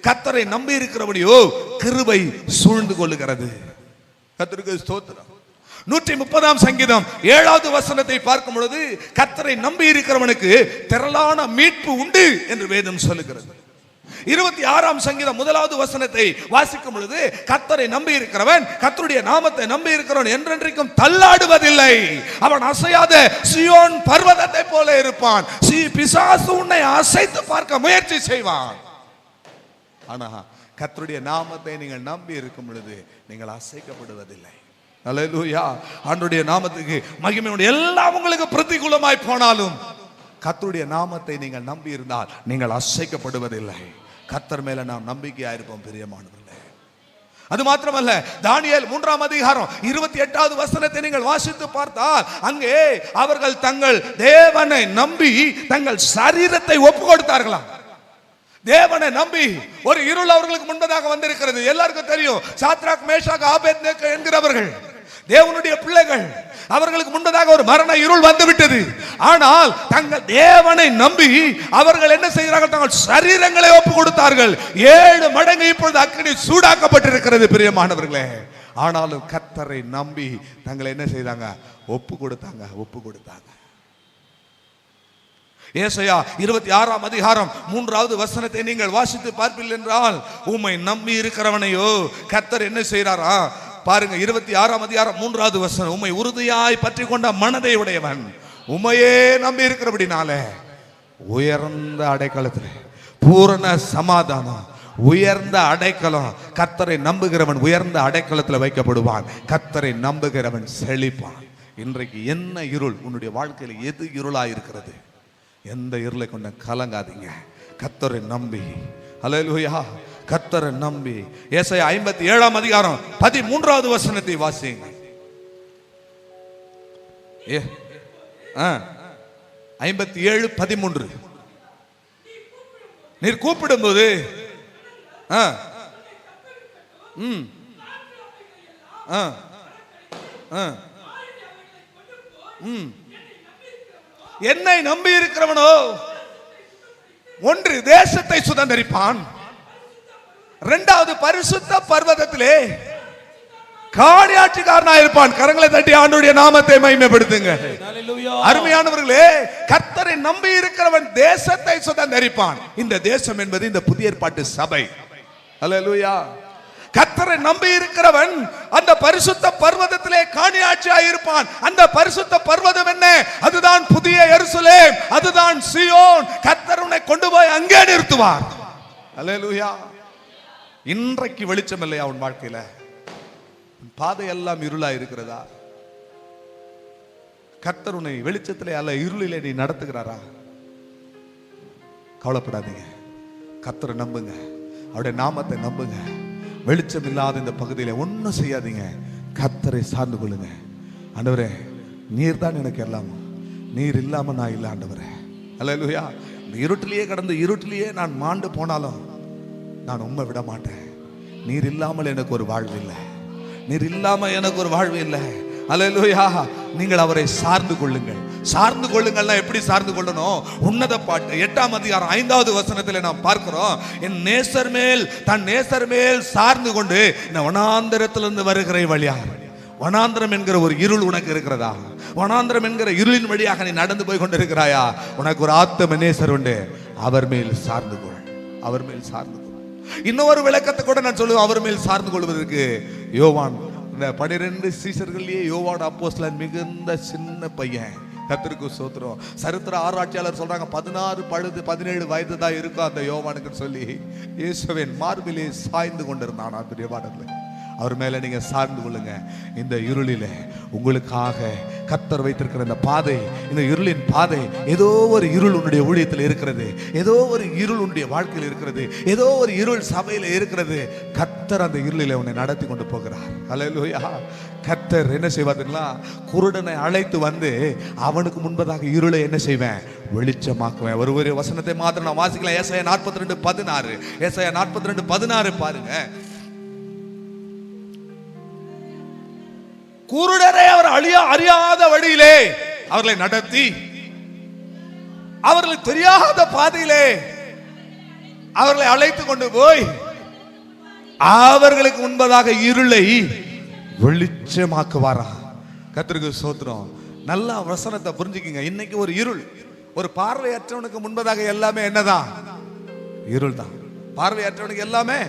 கர்த்தரை நம்பி இருக்கிறபடியோ கிருபை சூழ்ந்து கொள்ளுகிறது. கர்த்தருக்கு ஸ்தோத்திரம். 130 சங்கீதம் 7வது வசனத்தை பார்க்கும் பொழுது கர்த்தரை நம்பி இருக்கிறவனுக்கு திரளான மீட்பு உண்டு என்று வேதம் சொல்லுகிறது. 26 சங்கீதம் 1வது வசனத்தை வாசிக்கும் பொழுது கர்த்தரை நம்பி இருக்கிறவன், கர்த்தருடைய நாமத்தை நம்பி இருக்கிறவன் என்றென்றைக்கும் தள்ளாடுவதில்லை. அவன் அசையாத சீயோன் பர்வதத்தை போல இருப்பான். பிசாசு உன்னை அசைத்து பார்க்க முயற்சி செய்வான். ஆனா கர்த்தருடைய நாமத்தை நீங்கள் நம்பி இருக்கும் பொழுது நீங்கள் அசைக்கப்படுவதில்லை. அல்லேலூயா. ஆண்டவருடைய நாமத்துக்கு மகிமை உண்டு. எல்லாம் உங்களுக்கு பிரதிகூலமாய் போனாலும் கர்த்தருடைய நாமத்தை நீங்கள் நம்பி இருந்தால் நீங்கள் அசைக்கப்படுவதில்லை. கர்த்தர் மேல நாம் நம்பிக்கையா இருப்போம் பிரியமானவர்களே. அது மாத்திரமல்ல, தானியேல் 3ஆம் அதிகாரம் 28வது வசனத்தை நீங்கள் வாசித்து பார்த்தால் அங்கே அவர்கள் தங்கள் தேவனை நம்பி தங்கள் சரீரத்தை ஒப்பு கொடுத்தார்களாம். தேவனை நம்பி ஒரு இருள் அவர்களுக்கு முன்பதாக வந்திருக்கிறது. எல்லாருக்கும் தெரியும், சாத்ராக் மேஷாக் ஆபேத்நேகோ என்கிறவர்கள் தேவனுடைய பிள்ளைகள். அவர்களுக்கு முன்பதாக ஒரு மரண இருள் வந்துவிட்டது. ஆனால் தங்கள் தேவனை நம்பி அவர்கள் என்ன செய்கிறார்கள்? தங்கள் சரீரங்களை ஒப்பு கொடுத்தார்கள். 7 மடங்கு இப்பொழுது அக்கினி சூடாக்கப்பட்டிருக்கிறது பிரியமானவர்களே. ஆனாலும் கர்த்தரை நம்பி தங்களை என்ன செய்தாங்க? ஒப்பு கொடுத்தாங்க. ஏசாயா 26ஆம் அதிகாரம் 3வது வசனத்தை நீங்கள் வாசித்து பார்ப்பீர்கள் என்றால், உம்மை நம்பி இருக்கிறவனையோ கர்த்தர் என்ன செய்கிறாரா பாருங்க. 26ஆம் அதிகாரம் 3வது வசனம், உம்மை உறுதியாய் பற்றி கொண்ட மனதை உடையவன், உம்மையே நம்பி இருக்கிறபடினால உயர்ந்த அடைக்கலத்தில் பூரண சமாதானம், உயர்ந்த அடைக்கலம். கர்த்தரை நம்புகிறவன் உயர்ந்த அடைக்கலத்தில் வைக்கப்படுவான். கர்த்தரை நம்புகிறவன் செழிப்பான். இன்றைக்கு என்ன இருள் உன்னுடைய வாழ்க்கையில் எது இருளாய் இருக்கிறது? எந்த இருளை கொண்ட கலங்காதீங்க. கர்த்தரை நம்பி, அல்லேலூயா, கர்த்தரை நம்பி. ஏசாயா 57ஆம் அதிகாரம் 13வது வசனத்தை வாசிங்க. 57:13. நீர் கூப்பிடும்போது என்னை நம்பி இருக்கிறவனோ ஒன்று தேசத்தை சுதந்தரிப்பான், 2வது பரிசுத்த பர்வதத்திலே காணியாட்சிக்காரனாக இருப்பான். கரங்களை தட்டி ஆண்டவருடைய நாமத்தை மகிமைப்படுத்துங்க. அருமையானவர்களே, கர்த்தரை நம்பி இருக்கிறவன் தேசத்தை சுதந்தரிப்பான். இந்த தேசம் என்பது இந்த புதிய ஏற்பாட்டு சபை. அல்லேலூயா. கர்த்தரை நம்பி இருக்கிறவன் அந்த பரிசுத்த பர்வதத்திலே காணியாட்சியாய் இருப்பான். அந்த பரிசுத்த பர்வதம் என்ன? அதுதான் புதிய எருசலேம், அதுதான் சீயோன். கர்த்தர் உன்னை கொண்டு போய் அங்கே நிறுத்துவார். அல்லேலூயா. இன்றைக்கு வெளிச்சம் இல்லையா உன் வாழ்க்கையில? பாதையெல்லாம் இருளா இருக்கிறதா? கர்த்தர் உன்னை வெளிச்சத்திலே அல்ல இருளிலே நீ நடத்துகிறாரா? கவலைப்படாதீங்க. கர்த்தரை நம்புங்க, அவருடைய நாமத்தை நம்புங்க. வெளிச்சம் இல்லாத இந்த பகுதியில ஒன்றும் செய்யாதீங்க. கர்த்தரை சார்ந்து கொள்ளுங்க. ஆண்டவரே, நீர் தான் எனக்கு எல்லாம், நீர் இல்லாம நான் இல்லை ஆண்டவரே. அல்லேலூயா. இந்த இருட்டிலேயே கடந்து இருட்டிலேயே நான் மாண்டு போனாலும் நான் உம்மை விட மாட்டேன். நீர் இல்லாமல் எனக்கு ஒரு வாழ்வு இல்லை, நீர் இல்லாம எனக்கு ஒரு வாழ்வு இல்லை. அல்லேலூயா. நீங்கள் அவரை சார்ந்து கொள்ளுங்கள். சார்ந்து கொள்ளுங்கள்னா எப்படி சார்ந்து கொள்ளணும்? உன்னத பாட்டு 8ஆம் அதிகாரம் 5வது வசனத்தில் நாம் பார்க்கிறோம், என் நேசர் மேல் தன் நேசர் மேல் சார்ந்து கொண்டு இந்த வனாந்தரத்திலிருந்து வருகிற வழியார். வனாந்திரம் என்கிற ஒரு இருள் உனக்கு இருக்கிறதா? வனாந்திரம் என்கிற இருளின் வழியாக நீ நடந்து போய் கொண்டிருக்கிறாயா? உனக்கு ஒரு ஆத்தும நேசர் உண்டு. அவர் மேல் சார்ந்து கொள், அவர் மேல் சார்ந்து கொள். இன்னொரு விளக்கத்தை கூட நான் சொல்லுவேன் அவர் மேல் சார்ந்து கொள்வதற்கு. யோவான், இந்த 12 சீசர்கள்லயே யோவான் அப்போஸ்தலன் மிகுந்த சின்ன பையன். கர்த்தருக்கு ஸ்தோத்திரம். சரித்திர ஆராய்ச்சியாளர் சொல்றாங்க 16 பழுது 17 வயது தான் இருக்கும் அந்த யோவானுக்கு சொல்லி இயேசுவின் மார்பிலே சாய்ந்து கொண்டிருந்தான். பிரியமானவர்களே, அவர் மேல நீங்க சார்ந்து கொள்ளுங்க. இந்த இருளிலே உங்களுக்காக கர்த்தர் வைத்திருக்கிற இந்த பாதை, இந்த இருளின் பாதை, ஏதோ ஒரு இருள் உன்னுடைய ஊழியத்தில் இருக்கிறது, ஏதோ ஒரு இருள் உன்னுடைய வாழ்க்கையில் இருக்கிறது, ஏதோ ஒரு இருள் சபையில இருக்கிறது. கர்த்தர் அந்த இருளிலே உன்னை நடத்தி கொண்டு போகிறார். அல்லேலூயா. கர்த்தர் என்ன செய்வாருங்களா? குருடனை அழைத்து வந்து அவனுக்கு முன்பதாக இருளை என்ன செய்வேன்? வெளிச்சமாக்குவேன். ஒரு வசனத்தை மாத்திரம் நான் வாசிக்கலாம். ஏசாயா 42:16. ஏசாயா 42:16 பாருங்க. குருடரை அவர் அறியாத வழியிலே அவர்களை நடத்தி, அவர்களுக்கு தெரியாத பாதையிலே அவர்களை அழைத்து கொண்டு போய் அவர்களுக்கு முன்பதாக இருளை வெளிச்சமாக்குவாரா. கர்த்தருக்கு ஸ்தோத்திரம். நல்லா வசனத்தை புரிஞ்சுக்கிங்க. இன்னைக்கு ஒரு இருள், ஒரு பார்வையற்றவனுக்கு முன்பதாக எல்லாமே என்னதான்? இருள் தான். பார்வையற்றவனுக்கு எல்லாமே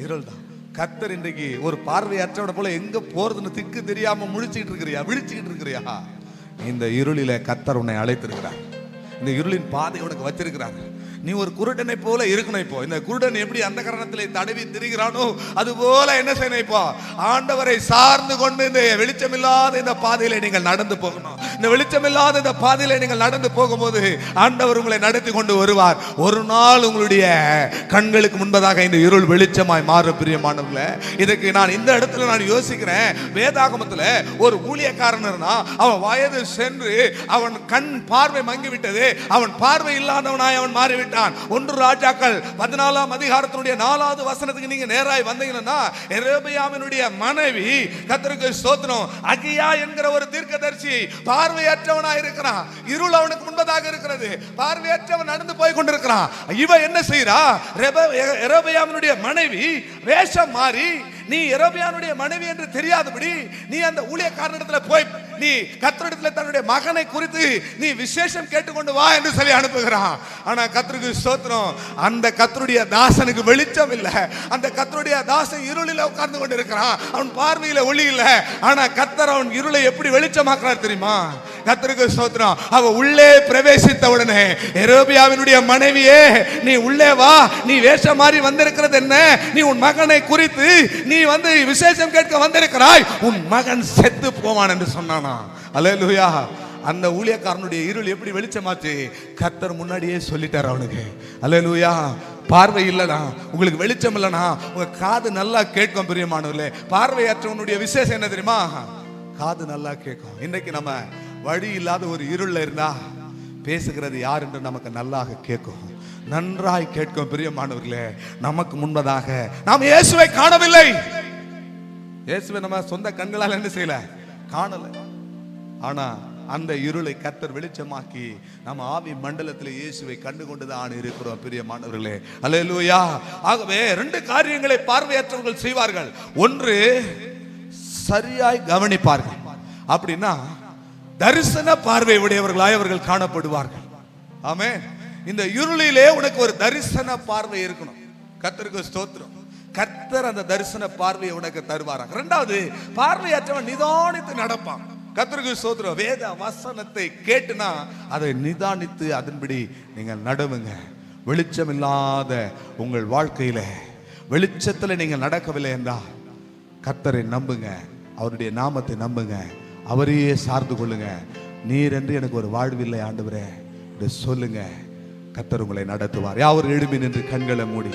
இருள் தான். கர்த்தர் இன்றைக்கு ஒரு பார்வையற்றவனை போல எங்க போறதுன்னு திக்கு தெரியாம முழிச்சுக்கிட்டு இருக்கிறியா, விழிச்சுக்கிட்டு இருக்கிறியா? இந்த இருளில கர்த்தர் உன்னை அழைத்திருக்கிறார். இந்த இருளின் பாதை உனக்கு வச்சிருக்கிறார். நீ ஒரு குருடனை போல இருக்கணும். இப்போ இந்த குருடன் எப்படி அந்த கரணத்திலே தடவி திரிகிறானோ அது போல என்ன செய்யணும்? இப்போ ஆண்டவரை சார்ந்து கொண்டு இந்த வெளிச்சமில்லாத இந்த பாதையில நீங்கள் நடந்து போகணும். இந்த வெளிச்சமில்லாத இந்த பாதையில நீங்கள் நடந்து போகும்போது ஆண்டவர் உங்களை நடத்தி கொண்டு வருவார். ஒரு நாள் உங்களுடைய கண்களுக்கு முன்பதாக இந்த இருள் வெளிச்சமாய் மாறும். பிரியமானவர்களே, இதுக்கு நான் இந்த இடத்துல நான் யோசிக்கிறேன். வேதாகமத்துல ஒரு ஊழியக்காரன் இருந்தான். அவன் வயது சென்று அவன் கண் பார்வை மங்கிவிட்டது. அவன் பார்வை இல்லாதவனாய் அவன் மாறிவிட்டான். 1 ராஜாக்கள் 14ஆம் அதிகாரத்தினுடைய 4வது வசனத்துக்கு நீங்க நேராய் வந்தீங்கன்னா, எரேமியாவினுடைய மனைவி, கர்த்தருக்கு ஸ்தோத்திரம், அகியா என்கிற ஒரு தீர்க்கதரிசி பார்வையற்றவனாய் இருக்கிறான். இருள் அவனுக்கு முன்பதாக இருக்கிறது. பார்வையற்றவன் நடந்து போய் கொண்டிருக்கிறான். இவன் என்ன செய்றா? எரேமியாவினுடைய மனைவி வேஷம் மாறி, நீ எரேமியாவுடைய மனைவி என்று தெரியாதபடி நீ அந்த ஊழியக்காரனிடத்துல போய் நீ கர்த்தரிடத்துல தன்னுடைய மகனை குறித்து நீ விசேஷம் கேட்டுக்கொண்டு வா என்று சொல்லி அனுப்புகிறான். ஆனா கர்த்தருக்கு ஸ்தோத்திரம், அந்த கர்த்தருடைய தாசனுக்கு வெளிச்சம் இல்ல. அந்த கர்த்தருடைய தாசன் இருளில உட்கார்ந்து கொண்டு இருக்கிறான். அவன் பார்வையில ஒளி இல்ல. ஆனா கர்த்தர் அவன் இருளை எப்படி வெளிச்சமாக்குறார் தெரியுமா? கர்த்தருக்கு ஸ்தோத்திரம். அவ உள்ளே பிரவேசித்த உடனே, எரேமியாவினுடைய மனைவியே நீ உள்ளே வா, நீ வேஷம் மாறி வந்திருக்கிறது என்ன? நீ உன் மகனை குறித்து நீ வந்து விசேஷம் கேட்க வந்திருக்கிறாய், உன் மகன் செத்து போவான் என்று சொன்னானா. அல்லேலூயா. அந்த ஊழியக்காரனுடைய இருள் எப்படி வெளிச்சமாச்சு? கர்த்தர் முன்னாடியே சொல்லிட்டார் அவனுக்கு. அல்லேலூயா. பார்வை இல்லனா, உங்களுக்கு வெளிச்சம் இல்லனா, உங்க காது நல்லா கேட்கும். பிரியமானவர்களே, பார்வையற்றவனுடைய விசேஷம் என்ன தெரியுமா? காது நல்லா கேட்கும். இன்னைக்கு நம்ம வழி இல்லாத ஒரு இருள்ல இருந்தா பேசுகிறது யார் என்று நமக்கு நல்லாக கேட்கும், நன்றாய் கேட்கும். பிரியமானவர்களே, நமக்கு முன்பதாக நாம் இயேசுவை காணவில்லை. இயேசுவை நம்ம சொந்த கண்களால் என்ன செய்யல, காணல. ஆனா அந்த இருளை கர்த்தர் வெளிச்சமாக்கி நம்ம ஆவி மண்டலத்தில் இயேசுவை கண்டு கொண்டுதான் இருக்கிறோம். பிரியமானவர்களே, அல்லேலூயா. ஆகவே 2 காரியங்களை பார்வையற்றவர்கள் செய்வார்கள். ஒன்று, சரியாய் கவனிப்பார்கள். அப்படின்னா தரிசன பார்வை உடையவர்களாய் அவர்கள் காணப்படுவார்கள். ஆமென். இந்த இருளிலே உனக்கு ஒரு தரிசன பார்வை இருக்கணும். கர்த்தருக்கு ஸ்தோத்திரம். கர்த்தர் அந்த தரிசன பார்வையை உனக்கு தருவாராம். 2வது, பார்வையற்றவன் நிதானித்து நடப்பான். கர்த்தருக்கு ஸ்தோத்திரம். வேத வசனத்தை கேட்டுனா அதை நிதானித்து அதன்படி நீங்கள் நடுவுங்க. வெளிச்சம் இல்லாத உங்கள் வாழ்க்கையில வெளிச்சத்தில் நீங்கள் நடக்கவில்லை என்றால் கர்த்தரை நம்புங்க, அவருடைய நாமத்தை நம்புங்க, அவரையே சார்ந்து கொள்ளுங்க. நீர் என்று எனக்கு ஒரு வாழ்வில்லை ஆண்டவரே என்று சொல்லுங்க. கர்த்தர் உங்களை நடத்துவார். யாவர் எழுப்பி நின்று கண்களை மூடி,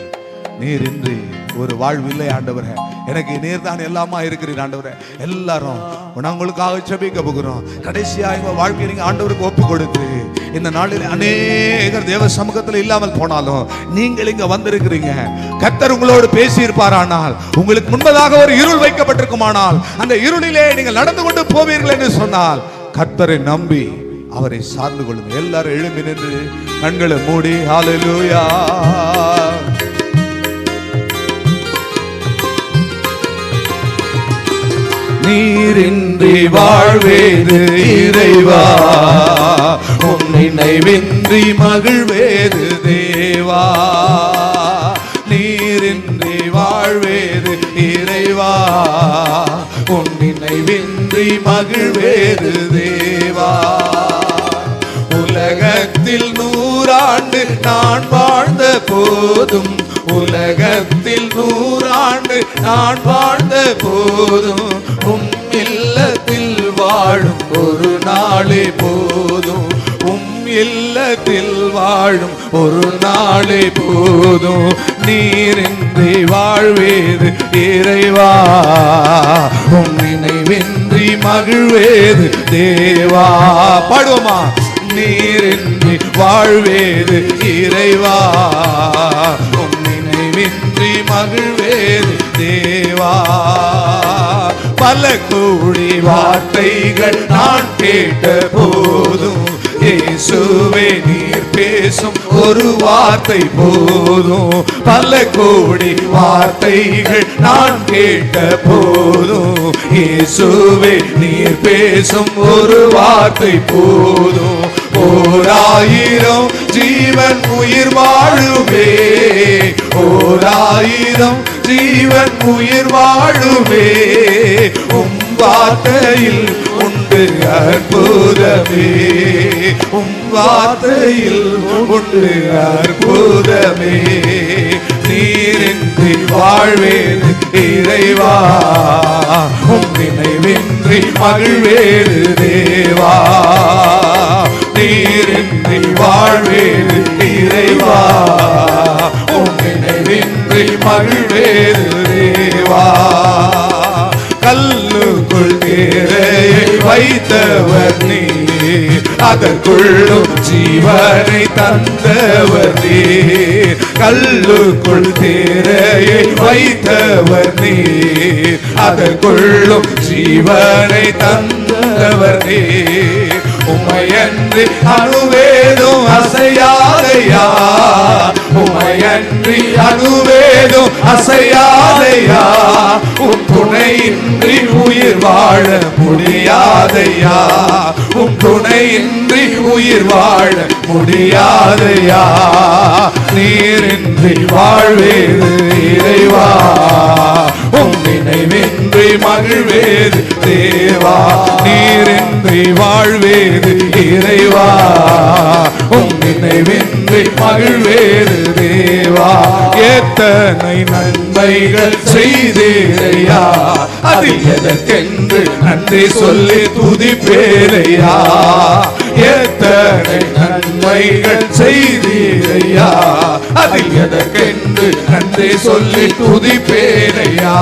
நீர் இன்றி ஒரு வாழ்வில்லை ஆண்டவரே, எனக்கு நீர் தான் எல்லாமா இருக்கிறீர் ஆண்டவரே. எல்லாரும் உங்களுக்காக ஜெபிக்க போகிறோம். கடைசியா உங்க வாழ்க்கையை நீங்க ஆண்டவருக்கு ஒப்பு கொடுத்து, இந்த நாளில் அநேகர் தேவ சமூகத்தில் இல்லாமல் போனாலும் நீங்கள் இங்க வந்திருக்கிறீங்க. கர்த்தர் உங்களோடு பேசி இருப்பாரானால், உங்களுக்கு முன்பதாக ஒரு இருள் வைக்கப்பட்டிருக்குமானால், அந்த இருளிலே நீங்கள் நடந்து கொண்டு போவீர்கள் என்று சொன்னால் கர்த்தரை நம்பி அவரை சார்ந்து கொள்ளுங்கள். எல்லாரும் எழும்பி நின்று கண்களை மூடி, ஹல்லேலூயா. நீரின்றி வாழ்வேது இறைவா, உன் நினைவின்றி மகிழ்வேது தேவா. நீரின்றி வாழ்வேது இறைவா, உன் நினைவின்றி மகிழ்வேது தேவா. உலகத்தில் 100 ஆண்டு நான் வாழ்ந்த போதும், உலகத்தில் 100 ஆண்டு நான் வாழ்ந்த போதும், உம் இல்லத்தில் வாழும் ஒரு நாளே போதும், உம் இல்லத்தில் வாழும் ஒரு நாளே போதும். நீரின்றி வாழ்வேது இறைவா, உம் நினைவின்றி மகிழ்வேது தேவா. பாடுவோமா? நீரின்றி வாழ்வேது இறைவா, உம் நினைவின்றி மகிழ்வேது தேவா. பல கோடி வார்த்தைகள் நான் கேட்ட போதும், இயேசுவே நீர் பேசும் ஒரு வார்த்தை போதும். பல கோடி வார்த்தைகள் நான் கேட்ட போதும், இயேசுவே நீர் பேசும் ஒரு வார்த்தை போதும், 1000 ஜீவன் உயிர் வாழுமே, 1000 ஜீவன் உயிர் வாழுமே. உம் வார்த்தையில் உண்டு அற்புதமே, உம் வார்த்தையில் உண்டு அற்புதமே. நீரின்றி வாழ்வேது இறைவா, உம் நினைவின்றி மகிழ்வேது தேவா. நீரின்றி வாழ்வேது இறைவா, உம் நினைவின்றி மகிழ்வேது தேவா. கல்லுக்குள் தேரையை வைத்தவர் நீ, அதற்குள்ளும் ஜீவனை தந்தவர் நீ. கல்லுக்குள் தேரையை வைத்தவர் நீ, அதற்குள்ளும் ஜீவனை தந்தவர் நீ. உமையன்றி அணுவேதும் அசையாதையா, உமையன்றி அணுவேதும் அசையாதையா. உன் துணையின்றி உயிர் வாழ முடியாதையா, உன் துணையின்றி உயிர் வாழ முடியாதையா. நீரின்றி வாழ்வேது இறைவா, உம் நினைவின்றி மகிழ்வேது தேவா. நீரின்றி வாழ்வேது இறைவா, உம் நினைவின்றி மகிழ்வேது தேவா. எத்தனை நன்மைகள் செய்தீரையா, அதில் எதற்கென்று நன்றி சொல்லி துதிப்பேரையா. எத்தனை நன்மைகள் செய்தீரையா, அதில் எதற்கென்று நன்றி சொல்லி துதிப்பேரையா.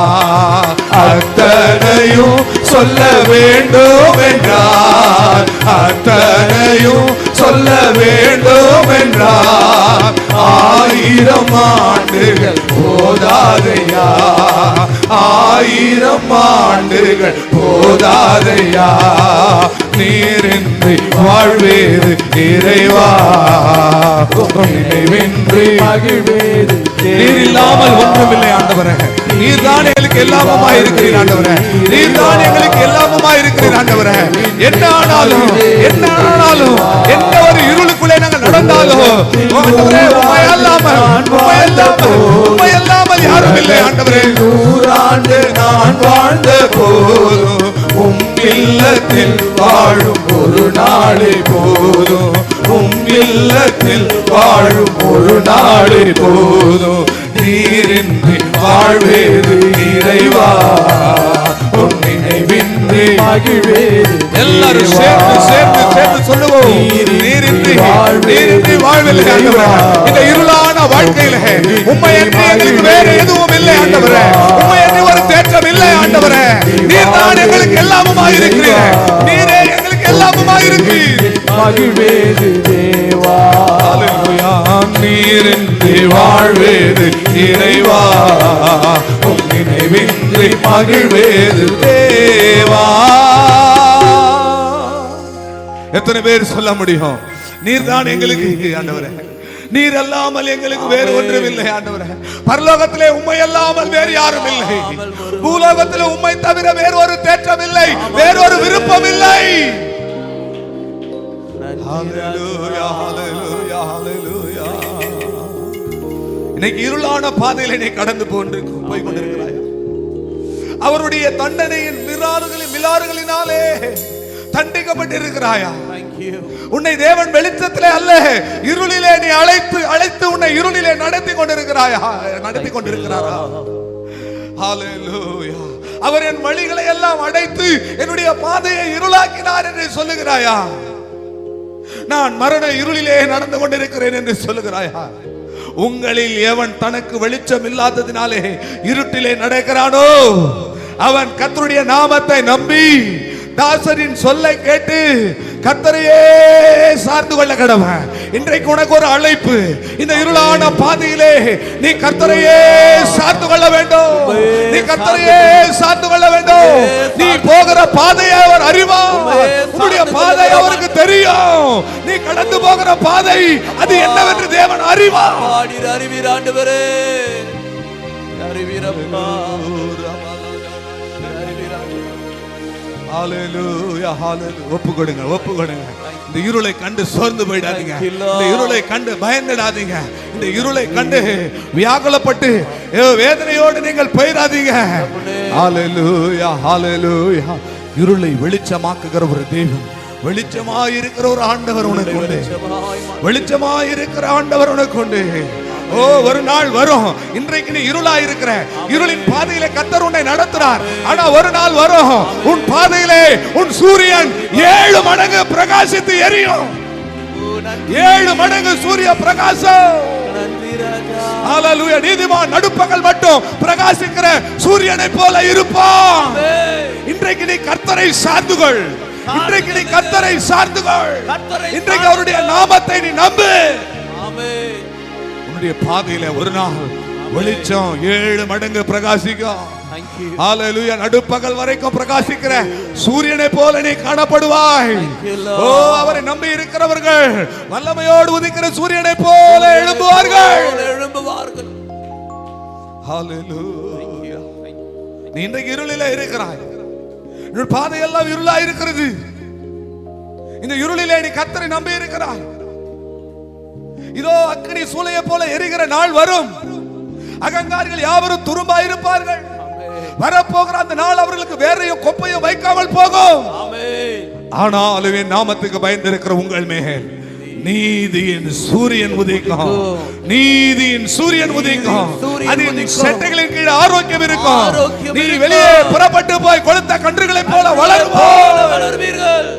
அத்தனையும் சொல்ல வேண்டும் என்றார், அத்தனையும் சொல்ல வேண்டும் என்றார். 1000 ஆண்டுகள் போதாதையா, 1000 ஆண்டுகள் போதாதையா. நீரின்றி வாழ்வேது இறைவா, நினைவின்றி மகிழ்வேது. நீர் இல்லாமல் ஒன்றுமில்லை ஆண்டவரே, நீர் தான் எங்களுக்கு எல்லாமுமாய் இருக்கிறீர் ஆண்டவரே, நீர் தான் எங்களுக்கு எல்லாமுமாய் இருக்கிறீர் ஆண்டவரே. என்ன ஆனாலும் என்ன ஆனாலும் எந்த ஒரு இருளுக்குள்ளே நாங்கள் நடந்தாலும் ஆண்டவரே, உம்மை அல்லாமல் யாரும் இல்லை ஆண்டவரே. 100 ஆண்டு நான் வாழ்ந்த போதும் உம் இல்லத்தில் வாழும் ஒரு நாளே போதும், உம் இல்லத்தில் வாழும் ஒரு நாளே போதும். நீரின்றி வாழ்வேது இறைவா, உன் நினைவின்றி மகிழ்வேது. எல்லாரும் சேர்ந்து சேர்ந்து சேர்ந்து சொல்லுவோம், நீரின்றி வாழ்வில்லை ஆண்டவரே. இந்த இருளான வாழ்க்கையில உம்மை அன்றி எங்களுக்கு வேற எதுவும் இல்லை ஆண்டவரே, உம்மை அன்றி ஒரு தேற்றம் இல்லை ஆண்டவரே. நீர் தான் எங்களுக்கு எல்லாமுமாய் இருக்கிறீர், நீரே எங்களுக்கு எல்லாமுமாய் இருக்கிறீர். மகிழ்வேது தேவா, ஹல்லேலூயா. நீரின்றி வாழ்வேது இறைவா, உம் நினைவின்றி மகிழ்வேது தேவா. எத்தனை பேர் சொல்ல முடியும், நீர் தான் எங்களுக்கு ஆண்டவரே, நீர் அல்லாமல் எங்களுக்கு வேறு ஒன்றுமில்லை ஆண்டவரே. பரலோகத்திலே உம்மை அல்லாமல் வேறு யாரும் இல்லை, பூலோகத்திலே உம்மை தவிர வேறு ஒரு தேற்றம் இல்லை, வேறு ஒரு விருப்பம் இல்லை. ஹல்லேலூயா, ஹல்லேலூயா, ஹல்லேலூயா. இன்னைக்கு இருளான பாதையில நீ கடந்து போய் கொண்டிருக்கிறாய். அவருடைய தண்டனையின் மிலாறுகளினாலே தண்டிக்கப்பட்டிருக்கிறாயா? உன்னை தேவன் வெளிச்சத்திலே அல்ல இருளிலே நீ அழைத்து உன்னை இருளிலே நடத்தி கொண்டிருக்கிறாரா? ஹல்லேலூயா. அவர் என் வழிகளை எல்லாம் அடைத்து என்னுடைய பாதையை இருளாக்கினார் என்று சொல்லுகிறாயா? நான் மரண இருளிலே நடந்து கொண்டிருக்கிறேன் என்று சொல்லுகிறாயா? உங்களில் எவன் தனக்கு வெளிச்சம் இல்லாததினாலே இருட்டிலே நடக்கிறானோ அவன் கர்த்தருடைய நாமத்தை நம்பி தாசரின் சொல்லை கேட்டு கர்த்தரையே சார்ந்து கொள்ள கடவன். இன்றைக்கு உனக்கு ஒரு அழைப்பு, இந்த இருளான பாதையிலே நீ கர்த்தரையே சார்ந்து கொள்ள வேண்டும், நீ கர்த்தரையே சார்ந்து கொள்ள வேண்டும். நீ போகிற பாதையை அவர் அறிவார், உன்னுடைய பாதை அவருக்கு தெரியும். நீ கடந்து போகிற பாதை அது என்னவென்று தேவன் அறிவார். அறிவீர் ஆண்டவரே, அறிவீரப்பா. ஹalleluya ஹalleluya. ஒப்பு கொடுங்க. இந்த இருளை கண்டு சோர்ந்து போயிடாதீங்க. இந்த இருளை கண்டு பயந்துடாதீங்க. இந்த இருளை கண்டு வியாகுலப்பட்டு வேதனையோடு நீங்கள் போயிடாதீங்க. ஹalleluya ஹalleluya. இருளை வெளிச்சமாக்குகிற ஒரு தெய்வம், வெளிச்சமாய் இருக்கிற ஒரு ஆண்டவர் உனக்கு உண்டு. வெளிச்சமாய் இருக்கிற ஆண்டவர் உனக்கு உண்டு. ஓ, ஒரு நாள் வரும், இன்றைக்கு நீ இருளா இருக்கிற, இருளின் பாதையிலே கர்த்தர் உன்னை நடத்துறார். ஆனா ஒரு நாள் வரும், உன் பாதையிலே உன் சூரியன் 7 மடங்கு பிரகாசித்து எரியும். 7 மடங்கு சூரிய பிரகாசம். ஹalleluya. நீதிமான் நடுப்பகல் மட்டும் பிரகாசிக்கிற சூரியனை போல இருப்பான். இன்றைக்கு நீ கர்த்தரை சார்ந்துகொள். இன்றைக்கு நீ கர்த்தரை சார்ந்துகொள். இன்றைக்கு அவருடைய நாமத்தை நீ நம்பு. உன்னுடைய பாதையில ஒரு நாள் வெளிச்சம் 7 மடங்கு பிரகாசிக்கும். ஹalleluya. நடுப்பகல் வரைக்கும் பிரகாசிக்கிற சூரியனை போல நீ காணப்படுவாய். ஓ, அவரை நம்பி இருக்கிறவர்கள் வல்லமையோடு உதிக்கிற சூரியனை போல எழும்புவார்கள். ஹalleluya. நீ இன்றைக்கு இருளிலே இருக்கிறாய். உன் பாதையெல்லாம் இருளா இருக்கிறது. இந்த இருளிலே நீ கர்த்தரை நம்பி இருக்கிறாய். இதோ அக்கினி சூளையை போல எரிகிற நாள் வரும். அகங்காரிகள் யாவரும் துரும்பா இருப்பார்கள். வரப்போகிற அந்த நாள் அவர்களுக்கு வேறையும் கொப்பையும் வைக்காமல் போகும். ஆனாலும் என் நாமத்துக்கு பயந்திருக்கிற உங்கள் மேல் நீதியின் சூரியன் உதிக்கும். நீதியின் சூரியன் உதிக்கும். அதின் செட்டைகளின் கீழ் ஆரோக்கியம் இருக்கும். நீ வெளியே புறப்பட்டு போய் கொளுத்த கன்றுகளைப் போல வளருவீர்கள்.